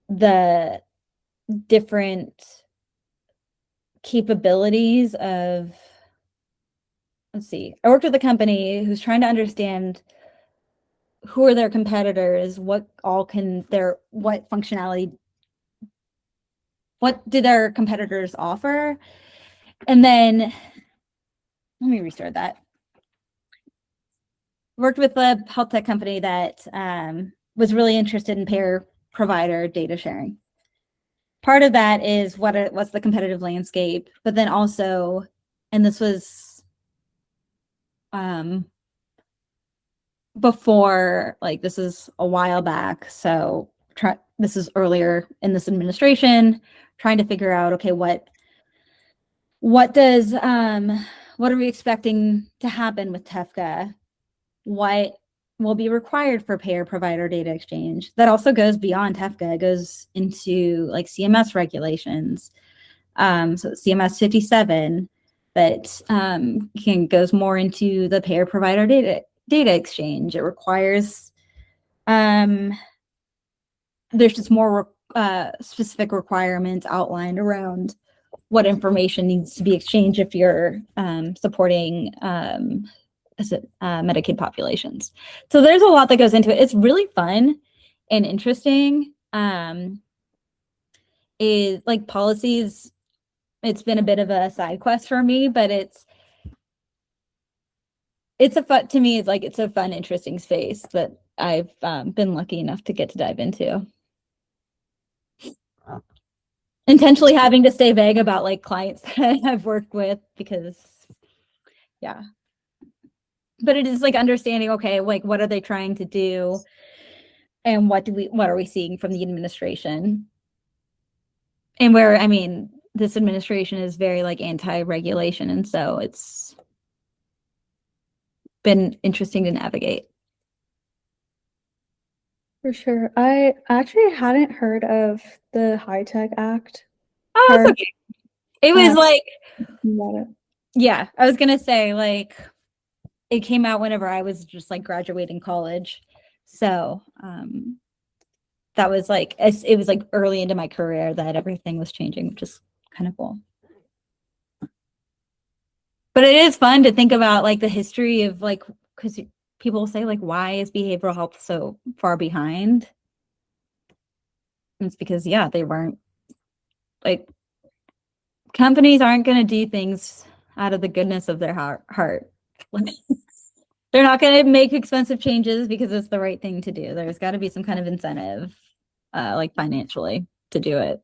the different capabilities of, let's see, I worked with a company who's trying to understand who are their competitors, what functionality, what do their competitors offer? And then let me restart that. Worked with a health tech company that was really interested in payer provider data sharing. Part of that is what's the competitive landscape, but then also, and this was before, like, this is a while back, so this is earlier in this administration, trying to figure out, okay, what are we expecting to happen with TEFCA? What will be required for payer provider data exchange? That also goes beyond TEFCA. It goes into like CMS regulations. So CMS 57, but goes more into the payer provider data exchange. It requires there's just more specific requirements outlined around what information needs to be exchanged if you're supporting Medicaid populations. So there's a lot that goes into it. It's really fun and interesting. Is like policies, it's been a bit of a side quest for me, but it's a fun, to me, it's a fun, interesting space that I've been lucky enough to get to dive into. Intentionally having to stay vague about like clients that I've worked with because, yeah. But it is like understanding, okay, like what are they trying to do, and what are we seeing from the administration, and where, I mean, this administration is very like anti-regulation, and so it's been interesting to navigate. For sure. I actually hadn't heard of the High Tech Act. Oh, it's okay. It was like, yeah, I was gonna say, like, it came out whenever I was just like graduating college, so that was like, it was like early into my career that everything was changing, which is kind of cool. But it is fun to think about like the history of like, because people say like, why is behavioral health so far behind? And it's because, yeah, they weren't, like, companies aren't going to do things out of the goodness of their heart. They're not going to make expensive changes because it's the right thing to do. There's got to be some kind of incentive, like financially, to do it.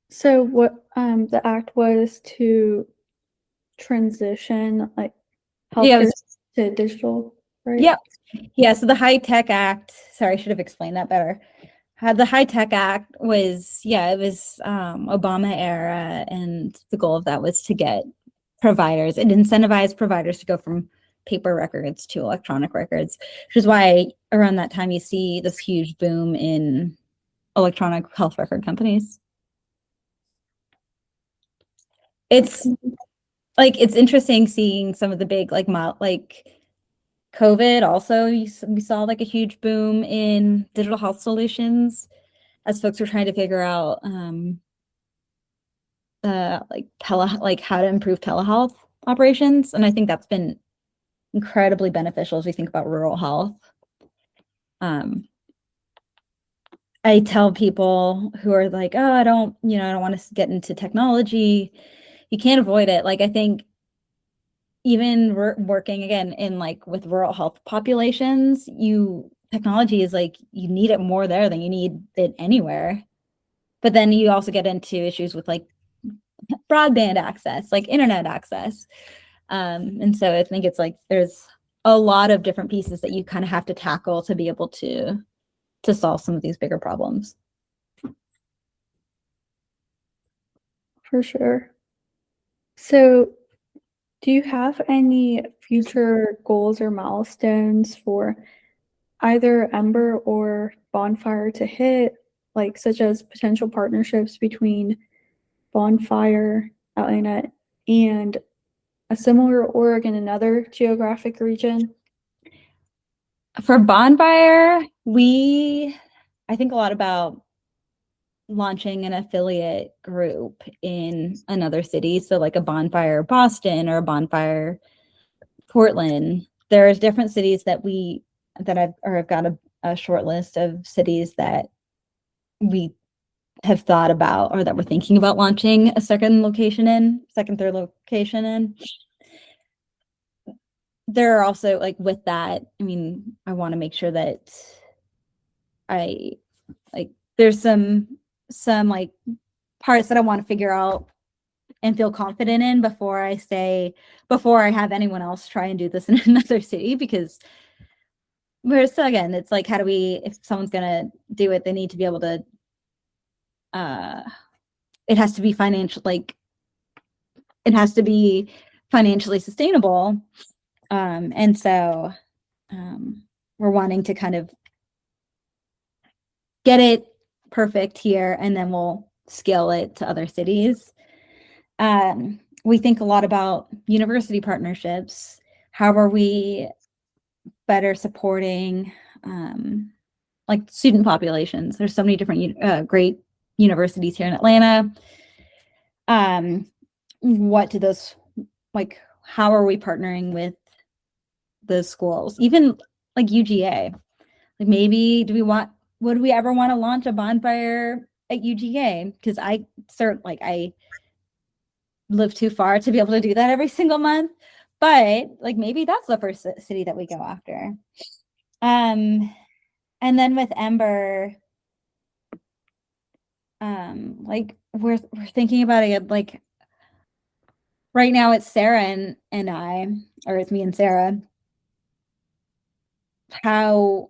So what the act was to transition like healthcare to digital, right? Yep. Yeah. So the High Tech Act, sorry, I should have explained that better. The High Tech Act was, it was Obama era, and the goal of that was to get providers, it incentivized providers to go from paper records to electronic records, which is why around that time you see this huge boom in electronic health record companies. It's like, it's interesting seeing some of the big like COVID also, we saw like a huge boom in digital health solutions as folks were trying to figure out like how to improve telehealth operations. And I think that's been incredibly beneficial as we think about rural health. I tell people who are like, oh, I don't want to get into technology. You can't avoid it. Like, I think even working again in like with rural health populations, technology is like, you need it more there than you need it anywhere. But then you also get into issues with like broadband access, like internet access. And so I think it's like there's a lot of different pieces that you kind of have to tackle to be able to solve some of these bigger problems. For sure. So do you have any future goals or milestones for either Ember or Bonne Fire to hit, like such as potential partnerships between Bonne Fire, Atlanta, and a similar org in another geographic region? For Bonne Fire, I think a lot about launching an affiliate group in another city. So like a Bonne Fire Boston or a Bonne Fire Portland. There's different cities that I've got a short list of cities that we have thought about, or that we're thinking about launching a third location in. There are also, like, with that, I mean, I want to make sure that there's some like parts that I want to figure out and feel confident in before I have anyone else try and do this in another city, because again, it's like, how do we, if someone's gonna do it, they need to be able to, it has to be financially sustainable. And so we're wanting to kind of get it perfect here, and then we'll scale it to other cities. We think a lot about university partnerships. How are we better supporting like student populations? There's so many different great universities here in Atlanta. What do those, like, how are we partnering with those schools? Even like UGA, like, maybe would we ever want to launch a bonfire at UGA? Because I live too far to be able to do that every single month, but like, maybe that's the first city that we go after. And then with Ember, like, we're thinking about it, like, right now it's Sarah and I, or it's me and Sarah. How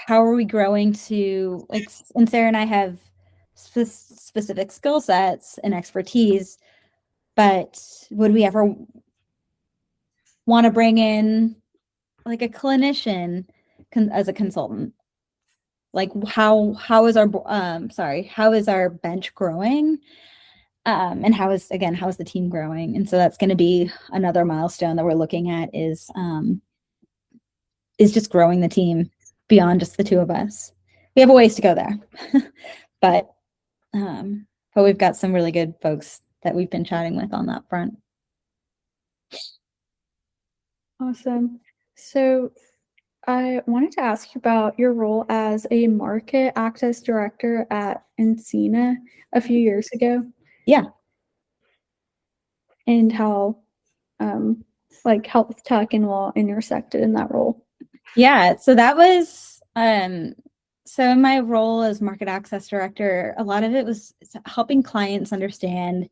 are we growing to, like, and Sarah and I have specific skill sets and expertise, but would we ever want to bring in, like, a clinician as a consultant? Like, how is our bench growing? And how is the team growing? And so that's going to be another milestone that we're looking at, is just growing the team beyond just the two of us. We have a ways to go there, but we've got some really good folks that we've been chatting with on that front. Awesome. So I wanted to ask you about your role as a market access director at Encina a few years ago. Yeah. And how like health tech and law intersected in that role. Yeah, so that was so in my role as market access director, a lot of it was helping clients understand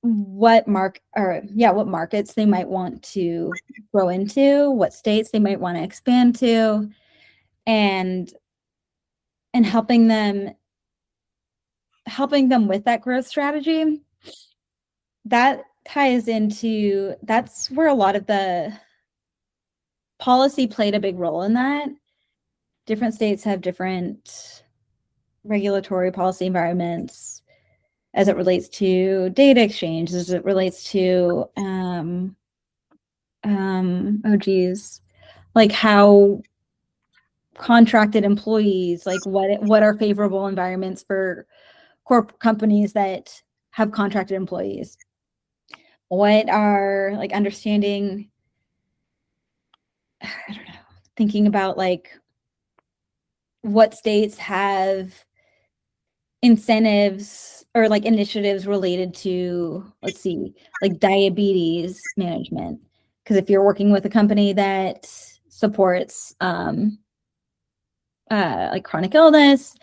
what markets they might want to grow into, what states they might want to expand to, and helping them with that growth strategy. That ties into, that's where a lot of the policy played a big role in that. Different states have different regulatory policy environments as it relates to data exchange, as it relates to like, how contracted employees, like, what are favorable environments for corporate companies that have contracted employees? What are, like, understanding, I don't know, thinking about, like, what states have incentives or, like, initiatives related to, let's see, like, diabetes management. Because if you're working with a company that supports like chronic illness,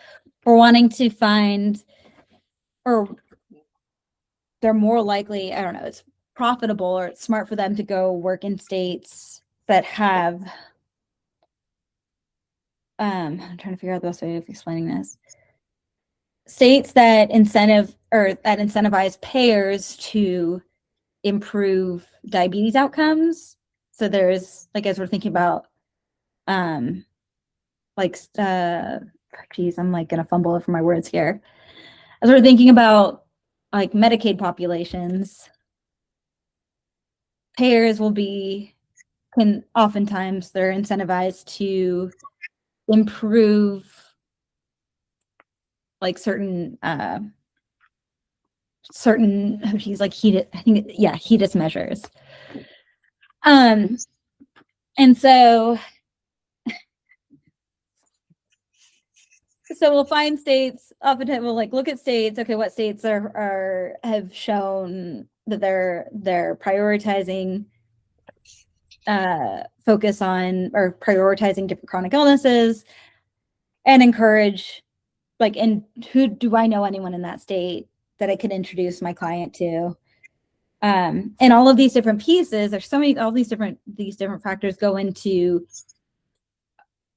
or wanting to find, or they're more likely, I don't know, it's profitable or it's smart for them to go work in states that have I'm trying to figure out the best way of explaining this. States that incentivize payers to improve diabetes outcomes. So there's, like, as we're thinking about like geez, I'm like gonna fumble over my words here. As we're thinking about, like, Medicaid populations, payers oftentimes they're incentivized to improve, like, certain like HEDIS measures. And so So we'll find states, oftentimes we'll like look at states. Okay, what states have shown that they're prioritizing focus on or prioritizing different chronic illnesses, and encourage like, and who do I know anyone in that state that I could introduce my client to? And all of these different pieces, there's so many, all these different factors go into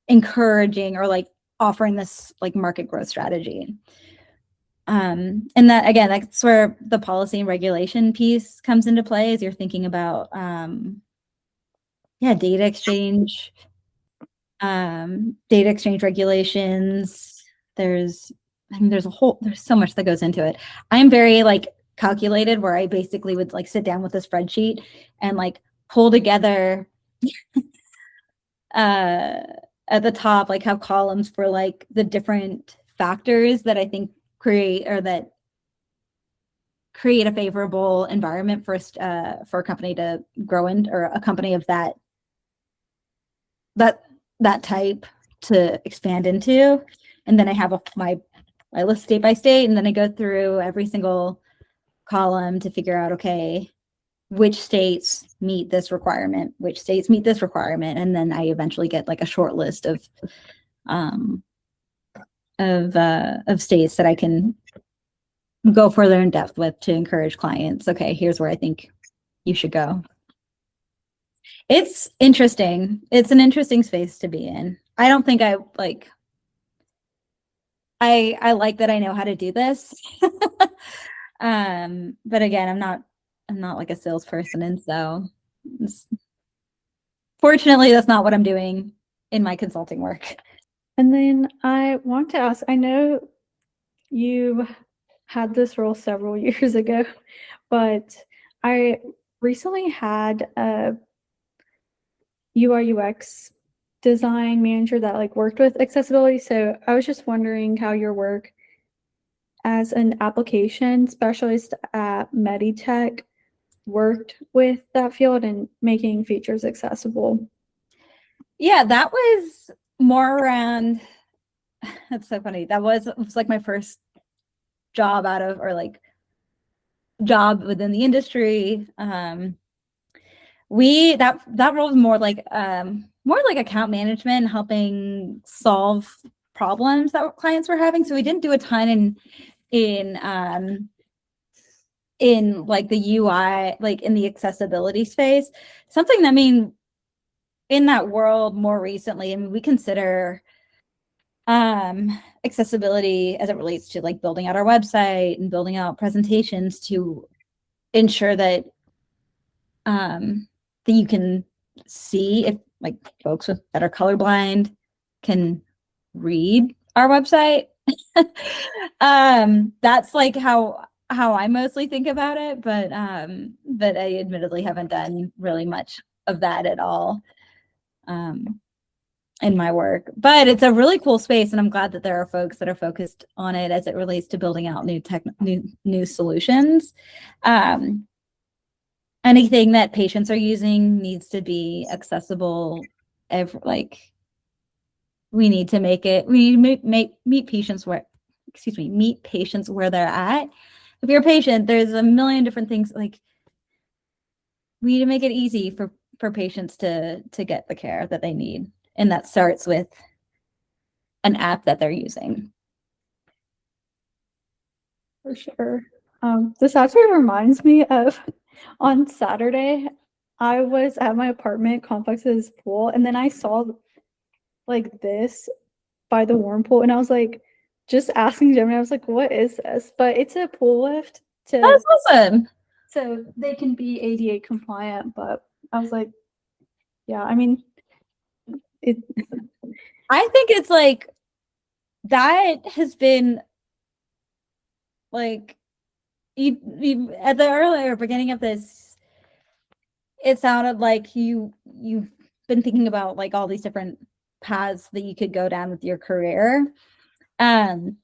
encouraging or like offering this like market growth strategy. And that, again, that's where the policy and regulation piece comes into play, as you're thinking about, data exchange regulations. There's so much that goes into it. I'm very like calculated, where I basically would like sit down with a spreadsheet and like pull together at the top, like have columns for like the different factors that I think create a favorable environment for a company to grow in, or a company of that type to expand into. And then I have my list state by state, and then I go through every single column to figure out, okay, which states meet this requirement, and then I eventually get like a short list of states that I can go further in depth with to encourage clients. Okay, here's where I think you should go. It's interesting. It's an interesting space to be in. I don't think I like that I know how to do this. But again, I'm not like a salesperson, and so fortunately that's not what I'm doing in my consulting work. And then I want to ask, I know you had this role several years ago, but I recently had a UI UX design manager that like worked with accessibility. So I was just wondering how your work as an application specialist at Meditech worked with that field and making features accessible. Yeah, that was more around, that's so funny. It was like my first job job within the industry. That role was more like account management, helping solve problems that clients were having. So we didn't do a ton in like the UI, like in the accessibility space. Something that, I mean, in that world more recently, I mean, we consider accessibility as it relates to like building out our website and building out presentations to ensure that that you can see if like folks that are colorblind can read our website. That's like how I mostly think about it, but I admittedly haven't done really much of that at all in my work. But it's a really cool space, and I'm glad that there are folks that are focused on it as it relates to building out new solutions. Anything that patients are using needs to be accessible. We need to make it. We meet patients where they're at. If you're a patient, there's a million different things. Like, we need to make it easy for patients to get the care that they need, and that starts with an app that they're using. For sure. This actually reminds me of on Saturday, I was at my apartment complex's pool, and then I saw like this by the warm pool, and I was like, just asking Gemini, I was like, what is this? But it's a pool lift That's awesome. So they can be ADA compliant, but I was like, yeah, I mean, I think it's like, that has been like, you at the earlier beginning of this, it sounded like you've been thinking about like all these different paths that you could go down with your career. And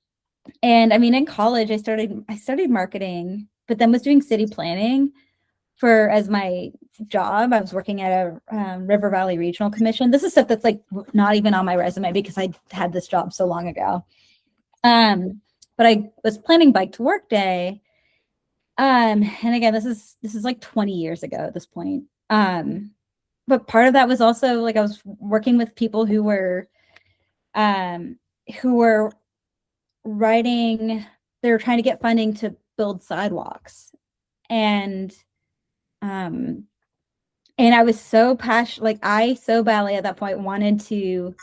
I mean, in college, I studied marketing, but then was doing city planning as my job. I was working at a River Valley Regional Commission. This is stuff that's like not even on my resume because I had this job so long ago. But I was planning bike to work day. And again, this is like 20 years ago at this point. But part of that was also like I was working with people who were writing, they were trying to get funding to build sidewalks. And I was so passionate, like I so badly at that point wanted to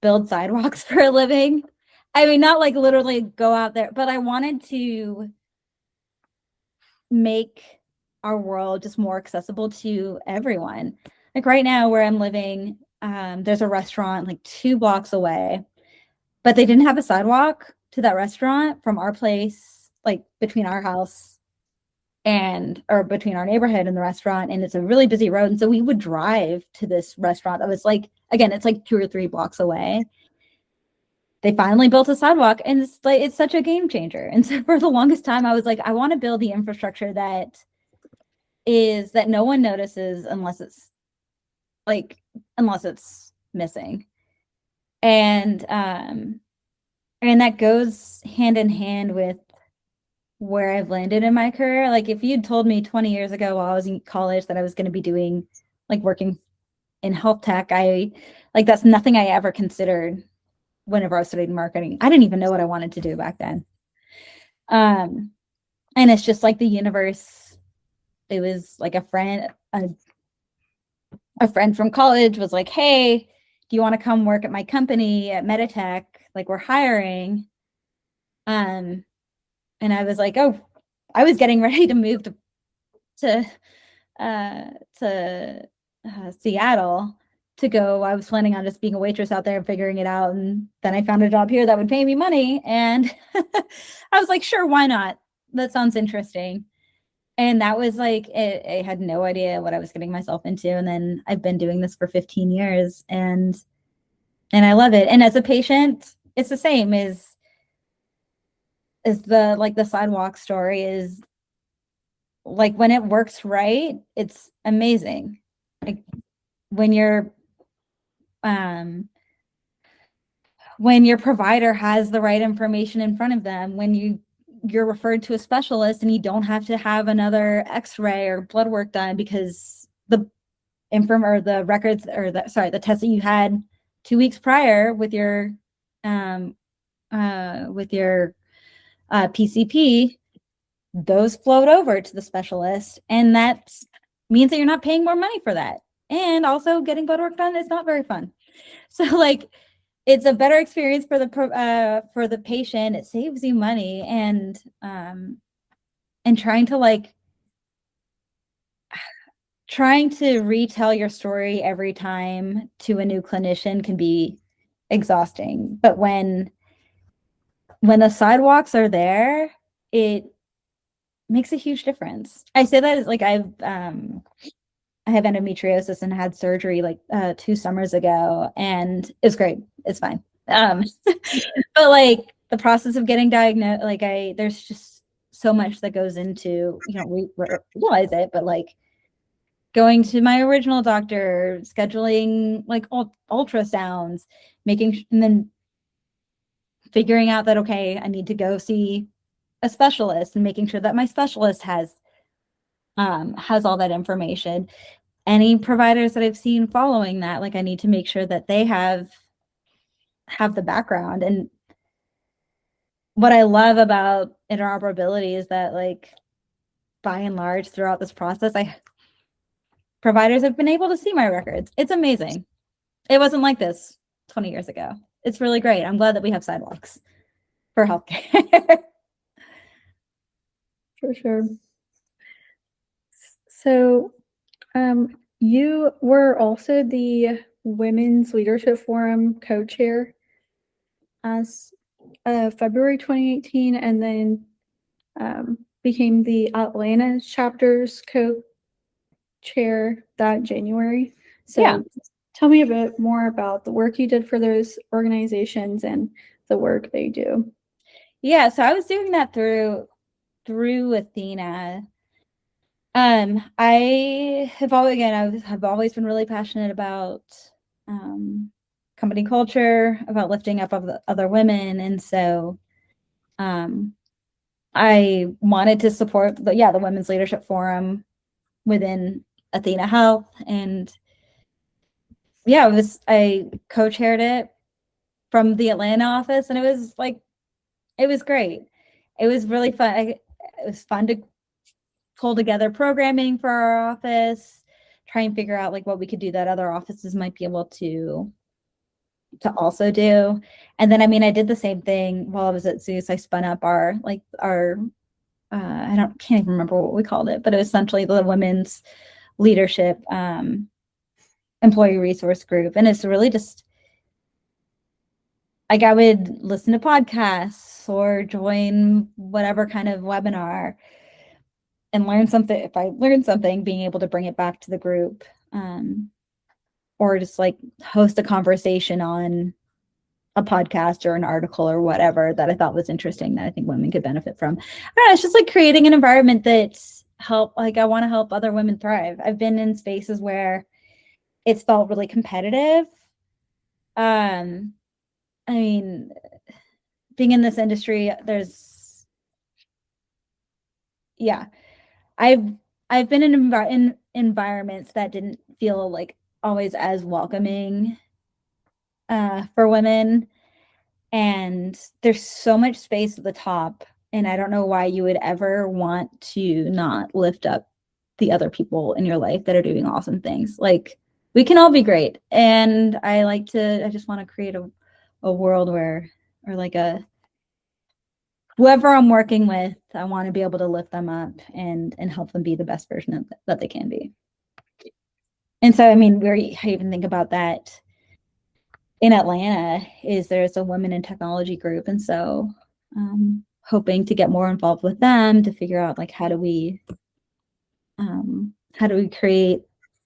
build sidewalks for a living. I mean, not like literally go out there, but I wanted to make our world just more accessible to everyone. Like right now where I'm living, there's a restaurant like 2 blocks away, but they didn't have a sidewalk to that restaurant from our place, like between our house or between our neighborhood and the restaurant. And it's a really busy road. And so we would drive to this restaurant that was like, again, it's like 2 or 3 blocks away. They finally built a sidewalk, and it's such a game changer. And so for the longest time, I was like, I want to build the infrastructure that no one notices unless it's missing. And that goes hand in hand with where I've landed in my career. Like if you'd told me 20 years ago while I was in college that I was going to be doing like working in health tech, that's nothing I ever considered whenever I was studying marketing. I didn't even know what I wanted to do back then. And it's just like the universe. It was like a friend from college was like, hey, do you want to come work at my company at Meditech? Like we're hiring. And I was like, oh, I was getting ready to move to Seattle to go. I was planning on just being a waitress out there and figuring it out. And then I found a job here that would pay me money. And I was like, sure, why not? That sounds interesting. And that was like, I had no idea what I was getting myself into. And then I've been doing this for 15 years and I love it. And as a patient, it's the same as the sidewalk story is like when it works right, it's amazing. Like when your provider has the right information in front of them, when you're referred to a specialist and you don't have to have another x-ray or blood work done because the records or the test that you had 2 weeks prior with your PCP, those float over to the specialist, and that means that you're not paying more money for that. And also getting blood work done is not very fun. So like it's a better experience for the patient. It saves you money, and trying to retell your story every time to a new clinician can be exhausting. But when the sidewalks are there, it makes a huge difference. I say that as like I have endometriosis and had surgery like 2 summers ago, and it's great. It's fine. But like the process of getting diagnosed, like there's just so much that goes into, we realize it, but like going to my original doctor, scheduling like ultrasounds, and then figuring out that, okay, I need to go see a specialist and making sure that my specialist has all that information. Any providers that I've seen following that, like I need to make sure that they have the background. And what I love about interoperability is that like by and large throughout this process, providers have been able to see my records. It's amazing. It wasn't like this 20 years ago. It's really great. I'm glad that we have sidewalks for healthcare. For sure. So, you were also the Women's Leadership Forum co-chair as February 2018, and then became the Atlanta chapter's co-chair that January. So, Yeah. Tell me a bit more about the work you did for those organizations and the work they do. Yeah, so I was doing that through Athena. I have always been really passionate about company culture, about lifting up of the other women. And so I wanted to support the Women's Leadership Forum within Athena Health. And I co-chaired it from the Atlanta office, and it was great. It was really fun. It was fun to pull together programming for our office, try and figure out what we could do that other offices might be able to also do. And then, I did the same thing while I was at Zeus. I spun up our can't even remember what we called it, but it was essentially the women's leadership employee resource group. And it's really just I would listen to podcasts or join whatever kind of webinar and learn something. If I learned something, being able to bring it back to the group, or just host a conversation on a podcast or an article or whatever that I thought was interesting that I think women could benefit from. I don't know, it's just creating an environment that's I want to help other women thrive. I've been in spaces where it's felt really competitive. Being in this industry, I've been in environments that didn't feel always as welcoming for women, and there's so much space at the top, and I don't know why you would ever want to not lift up the other people in your life that are doing awesome things. We can all be great, and I just want to create a world where, whoever I'm working with, I want to be able to lift them up and help them be the best version that they can be. And so, I even think about that in Atlanta there's a women in technology group. And so hoping to get more involved with them to figure out how do we create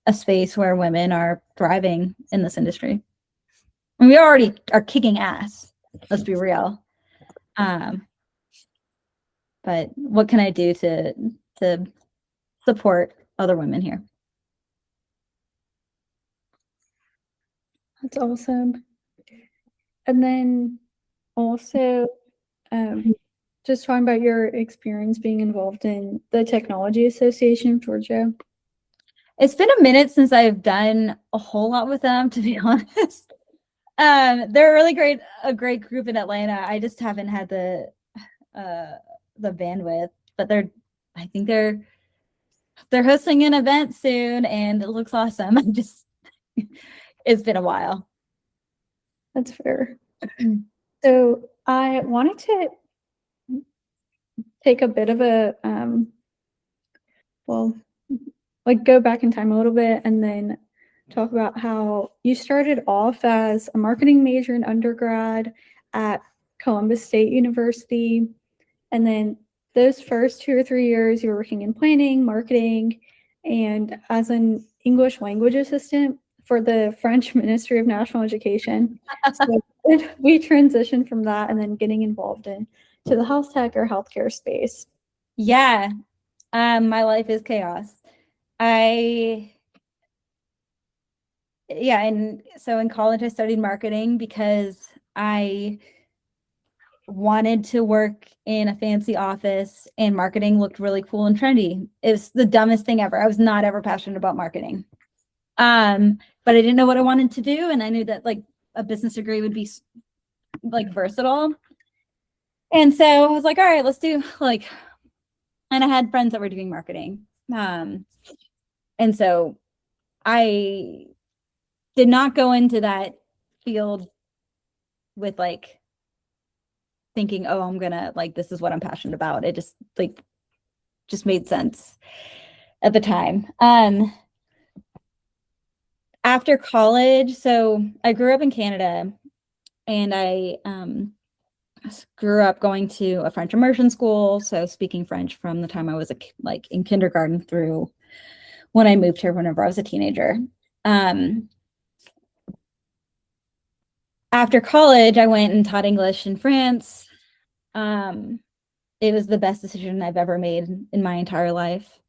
a space where women are thriving in this industry. And we already are kicking ass, let's be real. But what can I do to support other women here? That's awesome. And then also, just talking about your experience being involved in the Technology Association of Georgia. It's been a minute since I've done a whole lot with them, to be honest. They're a great group in Atlanta. I just haven't had the bandwidth, but I think they're hosting an event soon, and it looks awesome. It's been a while. That's fair. So I wanted to take a bit of a go back in time a little bit and then talk about how you started off as a marketing major in undergrad at Columbus State University. And then those first 2 or 3 years, you were working in planning, marketing, and as an English language assistant for the French Ministry of National Education. So we transitioned from that and then getting involved to the health tech or healthcare space. Yeah. My life is chaos. And so in college, I studied marketing because I wanted to work in a fancy office, and marketing looked really cool and trendy. It was the dumbest thing ever. I was not ever passionate about marketing. But I didn't know what I wanted to do, and I knew that a business degree would be versatile. And so I was like, all right, let's do and I had friends that were doing marketing. And so I did not go into that field with thinking, oh, I'm gonna this is what I'm passionate about. It just made sense at the time. After college, so I grew up in Canada, and I grew up going to a French immersion school, so speaking French from the time I was in kindergarten through when I moved here whenever I was a teenager. After college, I went and taught English in France. It was the best decision I've ever made in my entire life.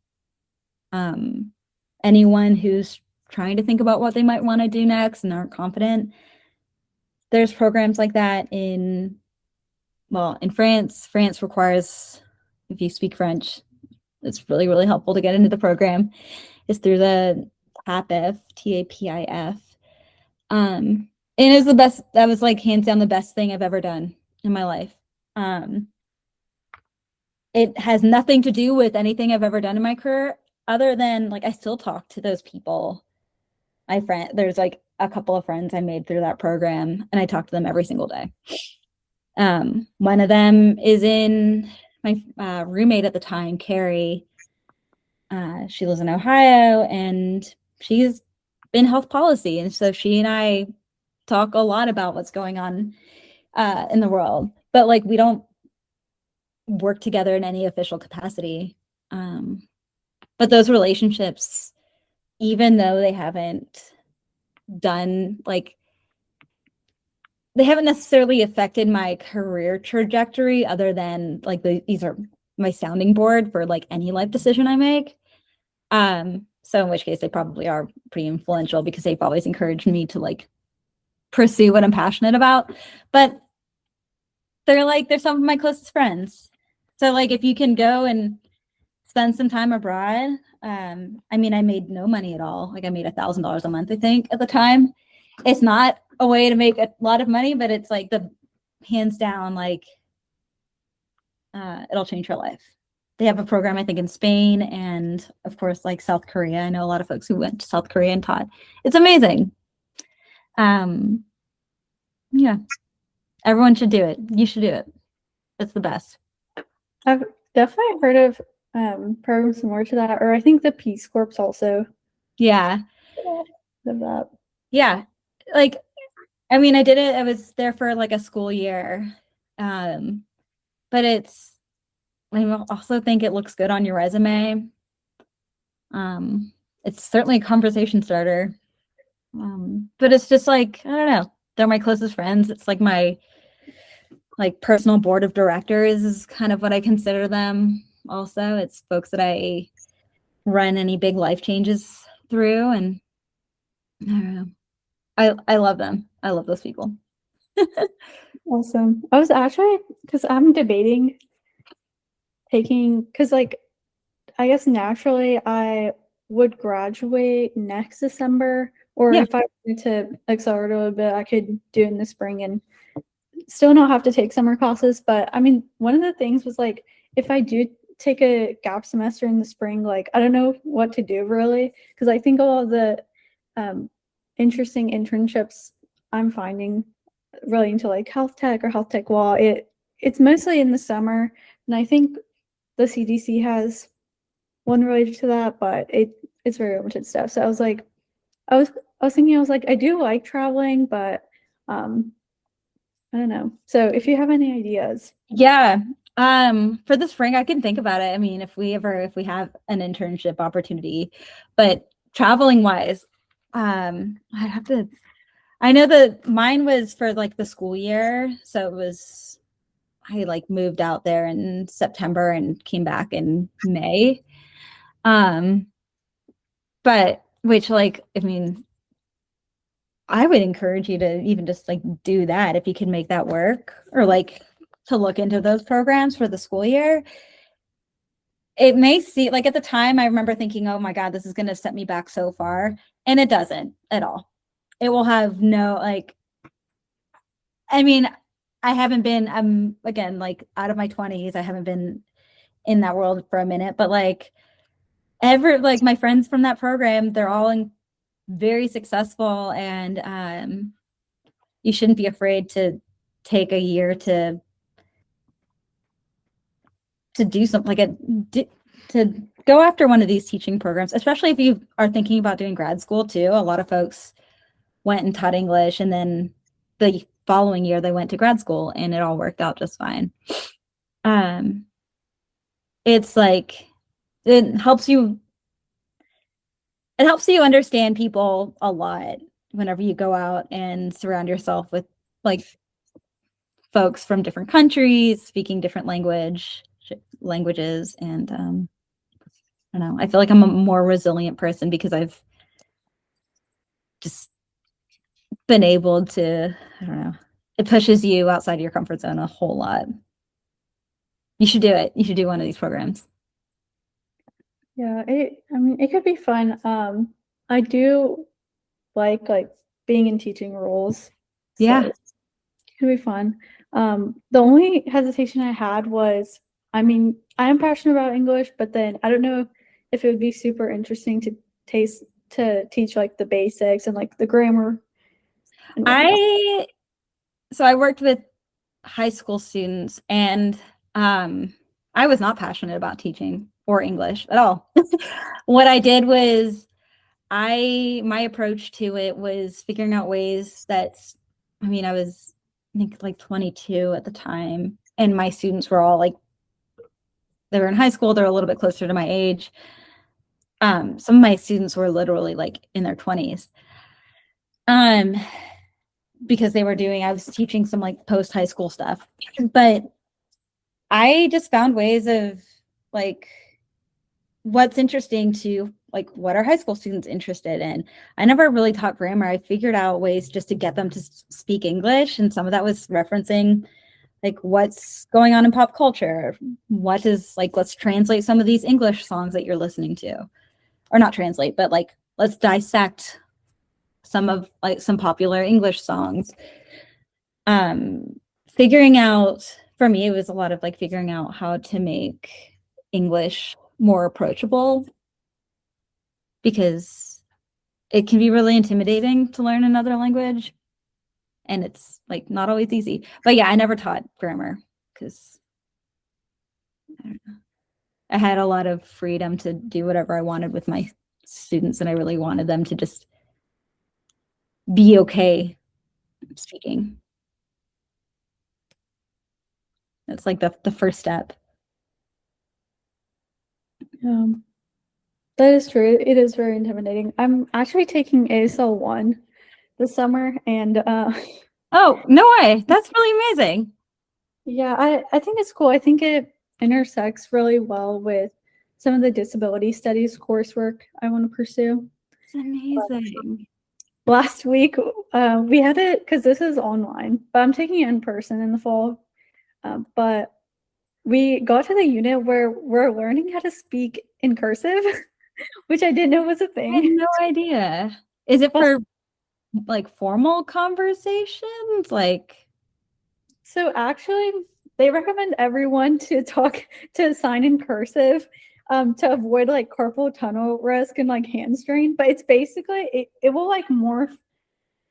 Anyone who's trying to think about what they might want to do next and aren't confident, there's programs like that in France. France requires, if you speak French, it's really, really helpful to get into the program. It's through the TAPIF, TAPIF. And it was the best. That was like hands down the best thing I've ever done in my life. It has nothing to do with anything I've ever done in my career, other than like I still talk to those people. There's like a couple of friends I made through that program, and I talk to them every single day. One of them is in my roommate at the time, Carrie. She lives in Ohio, and she's in health policy, and so she and I talk a lot about what's going on in the world, but like we don't work together in any official capacity. But those relationships, even though they haven't done like they haven't necessarily affected my career trajectory, other than like these are my sounding board for like any life decision I make. So in which case they probably are pretty influential, because they've always encouraged me to like pursue what I'm passionate about. But they're some of my closest friends. So like if you can go and spend some time abroad, I mean, I made no money at all. Like I made $1,000 a month, I think, at the time. It's not a way to make a lot of money, but it's like the hands down, like it'll change your life. They have a program, I think, in Spain and of course, like South Korea. I know a lot of folks who went to South Korea and taught. It's amazing. Yeah, everyone should do it. You should do it. It's the best. I've definitely heard of programs similar to that, or I think the Peace Corps also. Yeah. Of that. Yeah. Like, I mean, I did it. I was there for like a school year. But I also think it looks good on your resume. It's certainly a conversation starter. But it's just like, I don't know. They're my closest friends. It's like my like personal board of directors is kind of what I consider them. Also, it's folks that I run any big life changes through, and I don't know. I love them. I love those people. Awesome. I was actually, because I'm debating because like I guess naturally I would graduate next December, or Yeah. if I wanted to accelerate a little bit, I could do it in the spring and still not have to take summer classes. But I mean, one of the things was like, if I do take a gap semester in the spring, like I don't know what to do really, because I think all of the interesting internships I'm finding relating to like health tech or health tech law, it's mostly in the summer, and I think the CDC has one related to that, but it's very limited stuff. So I was like, I was thinking, I was like, I do like traveling, but I don't know. So if you have any ideas. Yeah. For the spring, I can think about it. I mean, if we have an internship opportunity, but traveling wise, I'd have to, I know that mine was for like the school year. So I like moved out there in September and came back in May. But which like, I mean, I would encourage you to even just like do that if you can make that work, or like to look into those programs for the school year. It may seem like at the time I remember thinking, oh my God, this is going to set me back so far. And it doesn't at all. It will have no, like, I mean, I haven't been, again, like out of my 20s, I haven't been in that world for a minute, but like like my friends from that program, they're all very successful, and you shouldn't be afraid to take a year to do something like to go after one of these teaching programs, especially if you are thinking about doing grad school too. A lot of folks went and taught English, and then the following year they went to grad school, and it all worked out just fine. It's like it helps you understand people a lot whenever you go out and surround yourself with like folks from different countries speaking different languages, and I don't know, I feel like I'm a more resilient person because I've just been able to, I don't know, it pushes you outside of your comfort zone a whole lot. You should do it. You should do one of these programs. Yeah, it could be fun. I do like being in teaching roles. Yeah. So it could be fun. The only hesitation I had was, I am passionate about English, but then I don't know if it would be super interesting to teach like the basics and like the grammar and whatnot. So I worked with high school students, and I was not passionate about teaching or English at all. What I did was my approach to it was figuring out ways that, I think like 22 at the time, and my students were all like, they were in high school, they're a little bit closer to my age. Some of my students were literally like in their 20s. Because I was teaching some like post high school stuff, but I just found ways of like what's interesting to like what are high school students interested in. I never really taught grammar. I figured out ways just to get them to speak English, and some of that was referencing like what's going on in pop culture. What is like, let's translate some of these English songs that you're listening to, or not translate, but like let's dissect some popular English songs. Figuring out, for me, it was a lot of like figuring out how to make English more approachable, because it can be really intimidating to learn another language, and it's like not always easy. But yeah, I never taught grammar because I don't know, I had a lot of freedom to do whatever I wanted with my students, and I really wanted them to just be okay speaking. That's like the first step. That is true. It is very intimidating. I'm actually taking ASL 1 this summer, and Oh, no way. That's really amazing. yeah, I think it's cool. I think it intersects really well with some of the disability studies coursework I want to pursue. It's amazing. Last week, we had it because this is online, but I'm taking it in person in the fall. But we got to the unit where we're learning how to speak in cursive, which I didn't know was a I had thing. no idea. Is it for like formal conversations? Like, So actually, they recommend everyone to sign in cursive, to avoid like carpal tunnel risk and like hand strain. But it's basically it will like morph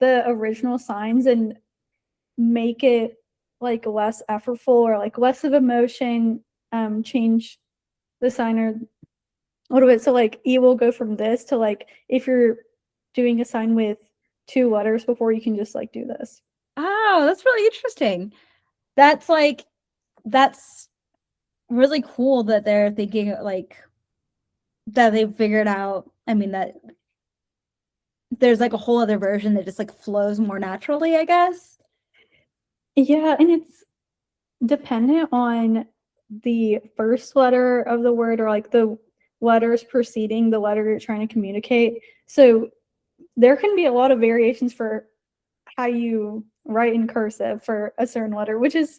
the original signs and make it like less effortful or like less of emotion. Change the signer a little bit. So like E will go from this to like if you're doing a sign with 2 letters before, you can just like do this. oh, that's really interesting. That's really cool that they're thinking like that they've figured out. I mean, that there's like a whole other version that just like flows more naturally, I guess. Yeah, and it's dependent on the first letter of the word or like the letters preceding the letter you're trying to communicate. So there can be a lot of variations for how you write in cursive for a certain letter, which is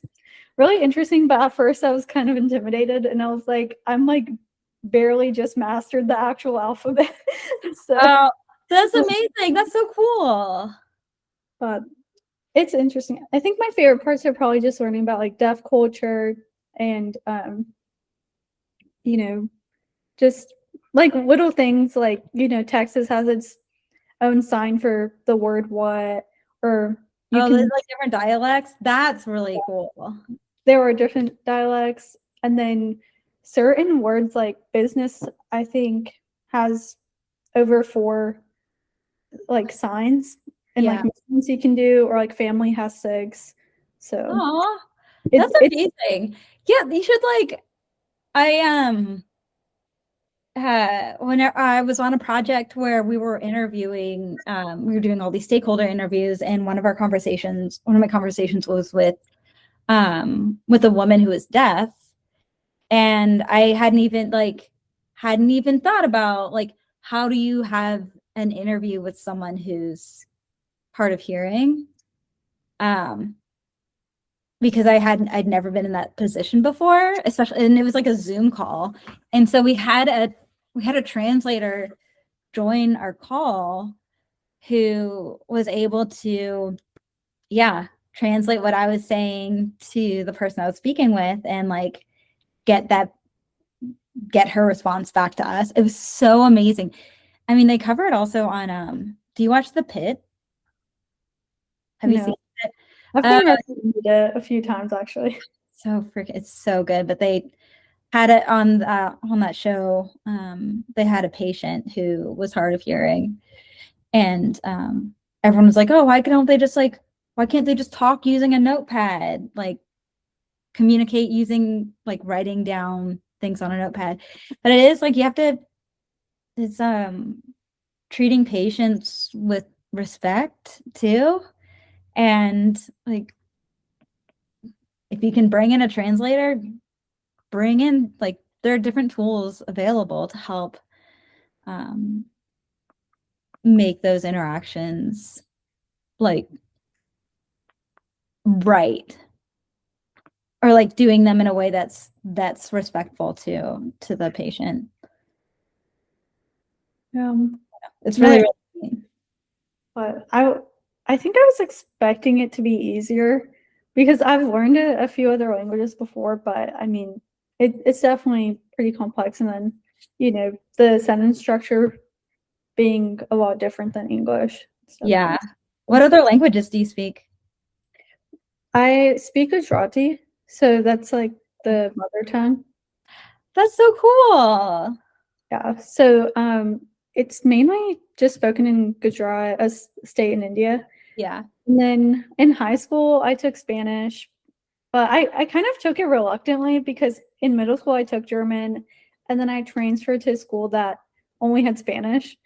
really interesting. But at first I was kind of intimidated, and I was like, I'm like barely just mastered the actual alphabet. So Oh, that's amazing. That's so cool. but it's interesting. I think my favorite parts are probably just learning about like deaf culture and just like little things like, Texas has its own sign for the word what, or There's like different dialects. That's really cool. there are different dialects, and then certain words like business, I think, has over 4 like signs and like things you can do, or like family has 6. So Oh, it's that's amazing. Yeah, you should like I whenever I was on a project where we were interviewing, we were doing all these stakeholder interviews, and one of my conversations was with a woman who was deaf, and I hadn't even thought about like how do you have an interview with someone who's hard of hearing, because I'd never been in that position before, especially, and it was like a Zoom call. And so we had a translator join our call who was able to, translate what I was saying to the person I was speaking with and like get her response back to us. It was so amazing. I mean, they cover it also on, do you watch The Pit? Have you No. seen it? I've Uh, it a few times actually. it's so good. But they had it on that show. They had a patient who was hard of hearing, and everyone was like, "Oh, why can't they just talk using a notepad? Like communicate using like writing down things on a notepad?" But it is like you have to. It's treating patients with respect too, and like if you can bring in a translator, bring in like there are different tools available to help make those interactions like right, or like doing them in a way that's respectful to the patient. It's really, No, really neat. but I think I was expecting it to be easier because I've learned a few other languages before, but I mean, it's definitely pretty complex. And then, the sentence structure being a lot different than English. Yeah. What other languages do you speak? I speak Gujarati, so that's like the mother tongue. That's so cool. Yeah. So it's mainly just spoken in Gujarat, a state in India. Yeah. And then in high school, I took Spanish, but I kind of took it reluctantly because in middle school I took German, and then I transferred to a school that only had Spanish.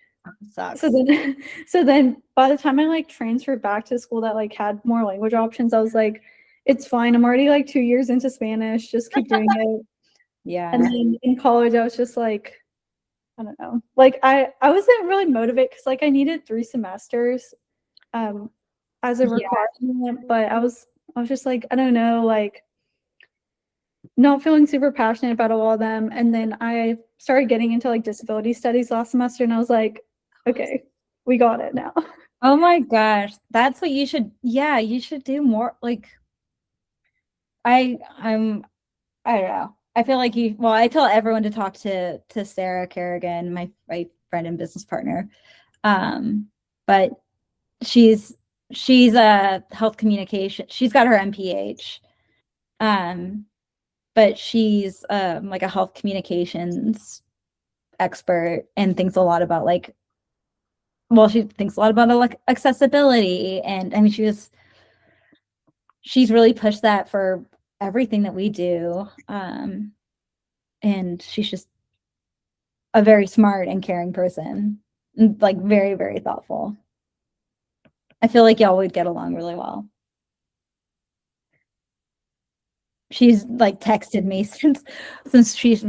Sucks. So then, so then by the time I like transferred back to school that like had more language options, I was like, it's fine. I'm already like 2 years into Spanish. Just keep doing it. Yeah. And then in college, I was just like, I don't know. Like I wasn't really motivated because like I needed 3 semesters as a Yeah. requirement, but I was just like, I don't know, like not feeling super passionate about all of them. And then I started getting into like disability studies last semester, and I was like, okay, we got it now. Oh my gosh. That's what you should, you should do more. Like I don't know. I feel like I tell everyone to talk to Sarah Kerrigan, my friend and business partner. But she's a health communication. She's got her MPH. But she's like a health communications expert and thinks a lot about she thinks a lot about like accessibility, and I mean she's really pushed that for everything that we do. And she's just a very smart and caring person, and like very, very thoughtful. I feel like y'all would get along really well. She's like texted me since we've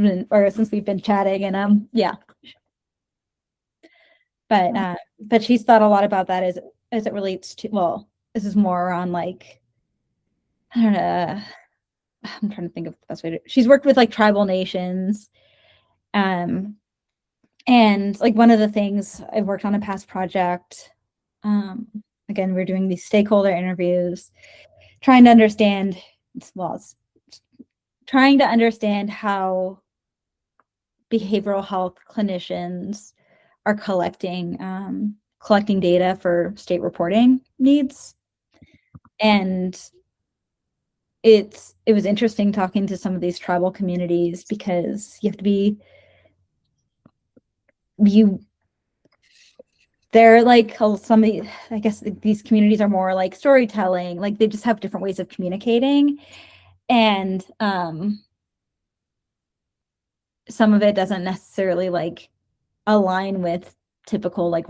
been chatting, and but she's thought a lot about that as it relates to, this is more on like, I don't know, I'm trying to think of the best way to, she's worked with like tribal nations. And like one of the things I've worked on a past project, again, we're doing these stakeholder interviews, trying to understand, trying to understand how behavioral health clinicians are collecting data for state reporting needs. And it was interesting talking to some of these tribal communities because they're like I guess these communities are more like storytelling, like they just have different ways of communicating. And some of it doesn't necessarily like align with typical like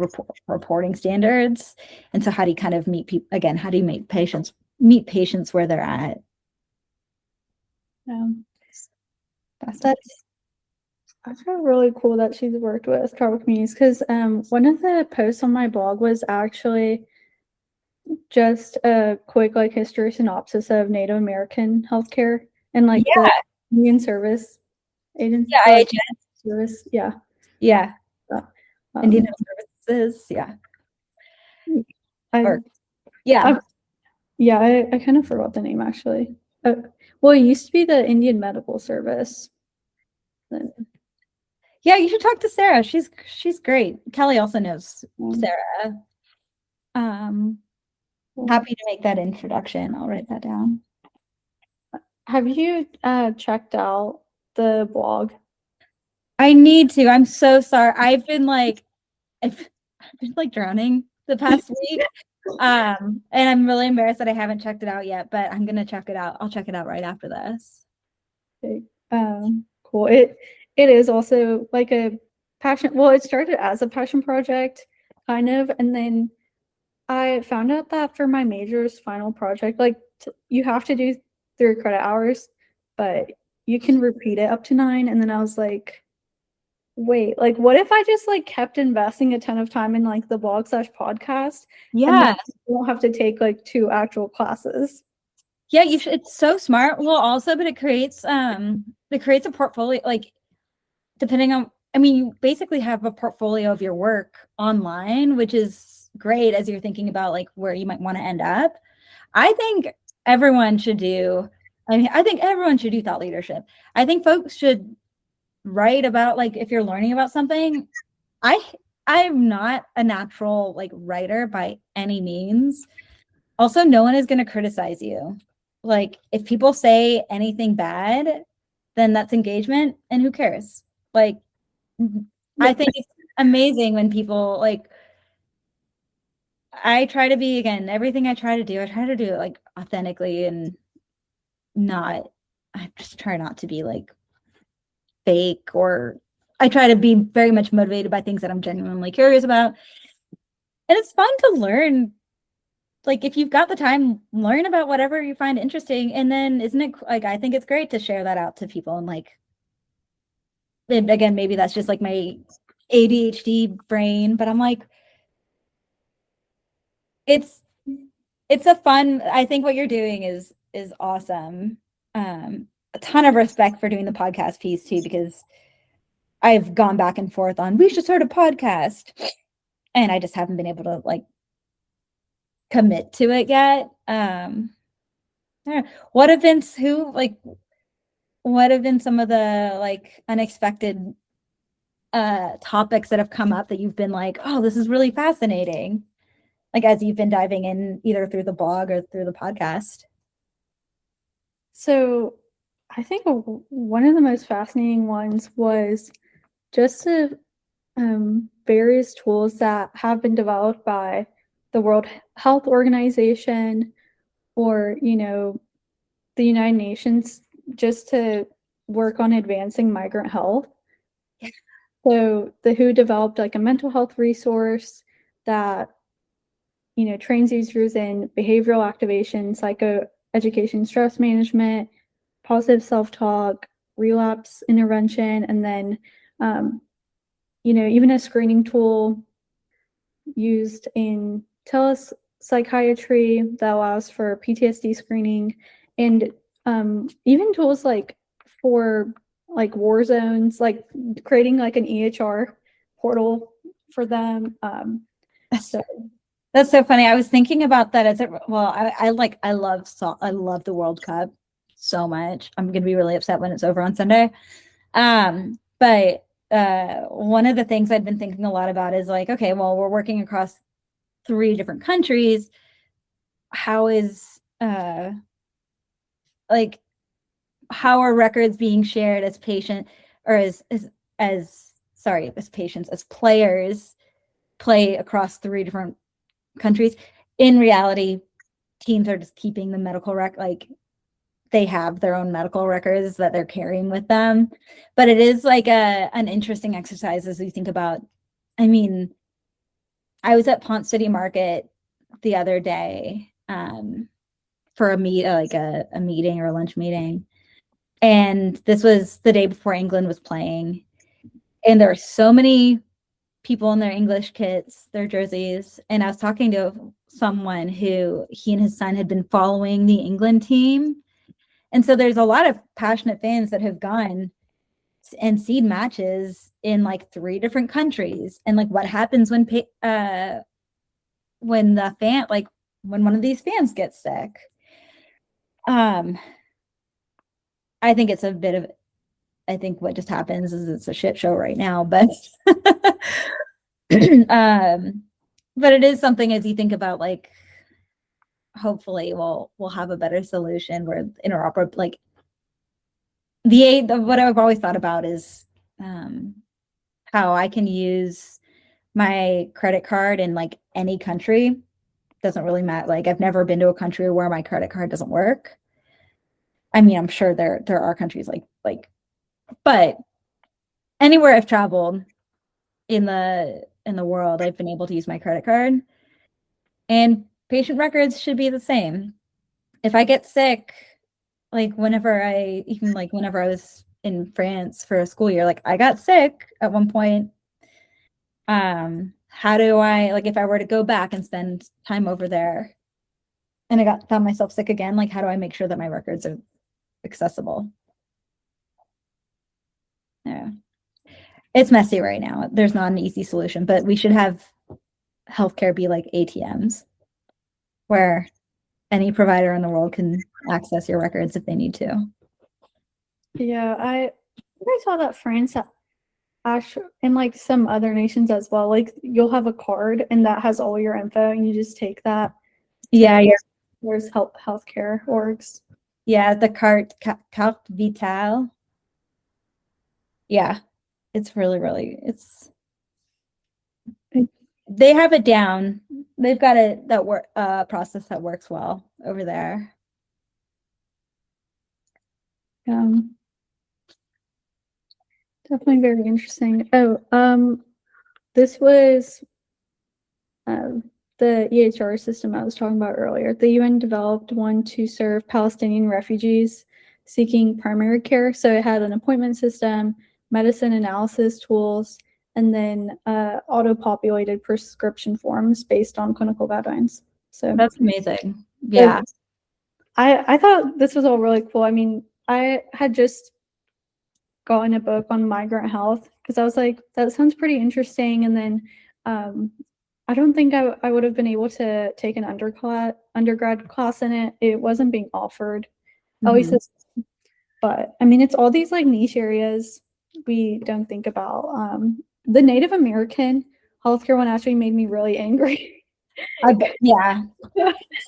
reporting standards. And so how do you kind of meet people again? How do you meet patients where they're at? That's really cool that she's worked with tribal communities because one of the posts on my blog was actually just a quick like history synopsis of Native American healthcare and like the Indian Service Agency. Yeah, Like, IHS. service. Yeah. Yeah. Um, Indian Health Services. Yeah. I, Yeah. yeah, I kind of forgot the name actually. Well, it used to be the Indian Medical Service. Then, Yeah, you should talk to Sarah. She's great. Kelly also knows Sarah. Happy to make that introduction. I'll write that down. have you checked out the blog? I need to. I'm so sorry. I've been like drowning the past week. And I'm really embarrassed that I haven't checked it out yet, but I'm gonna check it out. I'll check it out right after this. Okay. Cool. It is also like a passion. Well, it started as a passion project, kind of, and then I found out that for my major's final project, like you have to do 3 credit hours, but you can repeat it up to 9. And then I was like, wait, like what if I just like kept investing a ton of time in like the blog/podcast? And then Yeah. you don't have to take like 2 actual classes. Yeah, you should. It's so smart. Well, also, but it creates a portfolio, like depending on, I mean, you basically have a portfolio of your work online, which is great as you're thinking about like where you might want to end up. I think everyone should do, I think everyone should do thought leadership. I think folks should write about, like, if you're learning about something. I'm not a natural like writer by any means. Also, no one is going to criticize you. Like, if people say anything bad, then that's engagement, and who cares? Like, I think it's amazing when people like, I try to be, again, everything I try to do it like authentically and I just try not to be like fake, or I try to be very much motivated by things that I'm genuinely curious about. And it's fun to learn. Like, if you've got the time, learn about whatever you find interesting. And then isn't it like, I think it's great to share that out to people. And like, and again, maybe that's just like my ADHD brain, but I'm like, it's a fun, I think what you're doing is awesome. A ton of respect for doing the podcast piece too, because I've gone back and forth on, we should start a podcast, and I just haven't been able to like commit to it yet. What have been some of the like unexpected topics that have come up that you've been like, oh, this is really fascinating, like as you've been diving in either through the blog or through the podcast? So I think one of the most fascinating ones was just the various tools that have been developed by the World Health Organization or, the United Nations just to work on advancing migrant health. Yeah. So the WHO developed like a mental health resource that, trains users in behavioral activation, psychoeducation, stress management, positive self-talk, relapse intervention, and then, even a screening tool used in telepsychiatry that allows for PTSD screening, and even tools like for like war zones, like creating like an EHR portal for them. That's so funny. I was thinking about that as I love the World Cup so much. I'm gonna be really upset when it's over on Sunday. But one of the things I've been thinking a lot about is like, okay, well, we're working across 3 different countries. How is like, how are records being shared as patient, or as patients, as players play across 3 different countries? In reality, teams are just keeping the medical like they have their own medical records that they're carrying with them. But it is like an interesting exercise as we think about, I mean, I was at Ponce City Market the other day for a meeting or a lunch meeting. And this was the day before England was playing. And there were so many people in their English kits, their jerseys. And I was talking to someone who he and his son had been following the England team. And so there's a lot of passionate fans that have gone and seen matches in like 3 different countries. And like what happens when the fan, like when one of these fans gets sick. I think it's a bit of, I think what just happens is it's a shit show right now, but but it is something as you think about, like, hopefully we'll have a better solution where interoperable, like what I've always thought about is how I can use my credit card in like any country. Doesn't really matter. Like I've never been to a country where my credit card doesn't work. I mean, I'm sure there are countries like, but anywhere I've traveled in the world, I've been able to use my credit card, and patient records should be the same. If I get sick, like whenever I was in France for a school year, like I got sick at one point. How do I, like, if I were to go back and spend time over there and I found myself sick again, like how do I make sure that my records are accessible? Yeah. It's messy right now. There's not an easy solution, but we should have healthcare be like ATMs where any provider in the world can access your records if they need to. Yeah, I saw that France and like some other nations as well. Like you'll have a card and that has all your info, and you just take that. Yeah, yeah. There's healthcare orgs. Yeah, the carte vitale. Yeah, it's really they have it down. They've got that process that works well over there. Definitely very interesting. This was the EHR system I was talking about earlier. The UN developed one to serve Palestinian refugees seeking primary care. So it had an appointment system, medicine analysis tools, and then auto-populated prescription forms based on clinical guidelines. So that's amazing. Yeah. I thought this was all really cool. I mean, I had just gotten a book on migrant health because I was like, that sounds pretty interesting. And then I don't think I would have been able to take an undergrad class in it. It wasn't being offered, at least. But I mean, it's all these like niche areas we don't think about. The Native American healthcare one actually made me really angry. Yeah,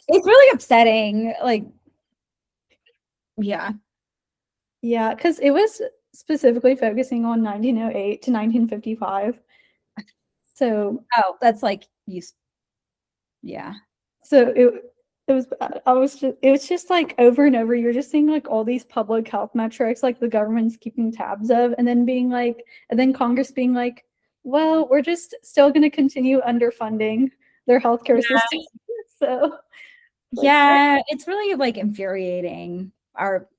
it's really upsetting. Like, yeah, because it was specifically focusing on 1908 to 1955. So that's like yeah. So it was just like over and over. You're just seeing like all these public health metrics, like the government's keeping tabs of, and then Congress being like, well, we're just still going to continue underfunding their healthcare system. So yeah, it's really like infuriating. Our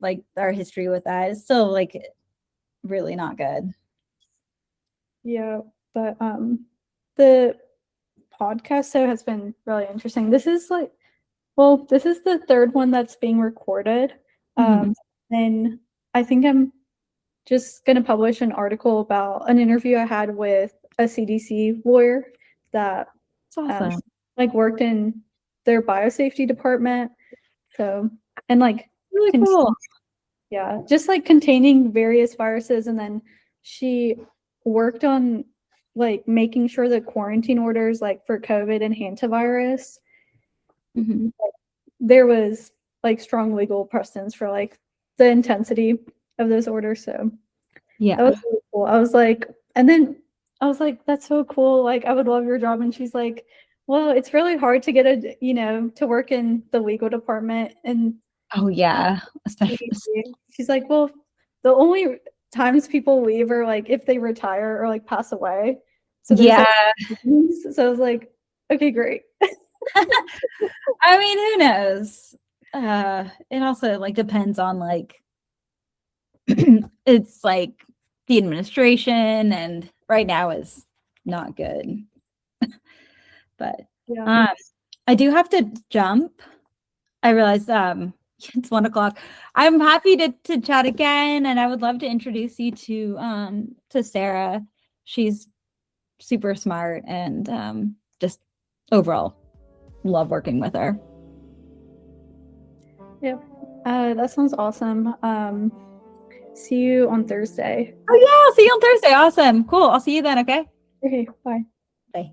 history with that is still like really not good. Yeah, but the podcast has been really interesting. This is the 3rd one that's being recorded. And I think I'm just going to publish an article about an interview I had with a CDC lawyer that awesome. Worked in their biosafety department. So, and like really cool. Yeah, just like containing various viruses, and then she worked on like making sure the quarantine orders like for COVID and hantavirus. There was like strong legal precedence for like the intensity of those orders. So yeah, that was really cool. I was like, that's so cool. Like, I would love your job. And she's like, well, it's really hard to get to work in the legal department. And oh yeah, especially she's like, well, the only times people leave are like if they retire or like pass away. So yeah. So I was like, okay, great. I mean, who knows? It also like depends on like it's like the administration, and right now is not good. But I do have to jump. I realized it's 1:00. I'm happy to chat again, and I would love to introduce you to Sarah. She's super smart and just overall love working with her. Yep. That sounds awesome. See you on Thursday. Oh yeah, I'll see you on Thursday. Awesome. Cool. I'll see you then, okay? Okay, bye. Bye.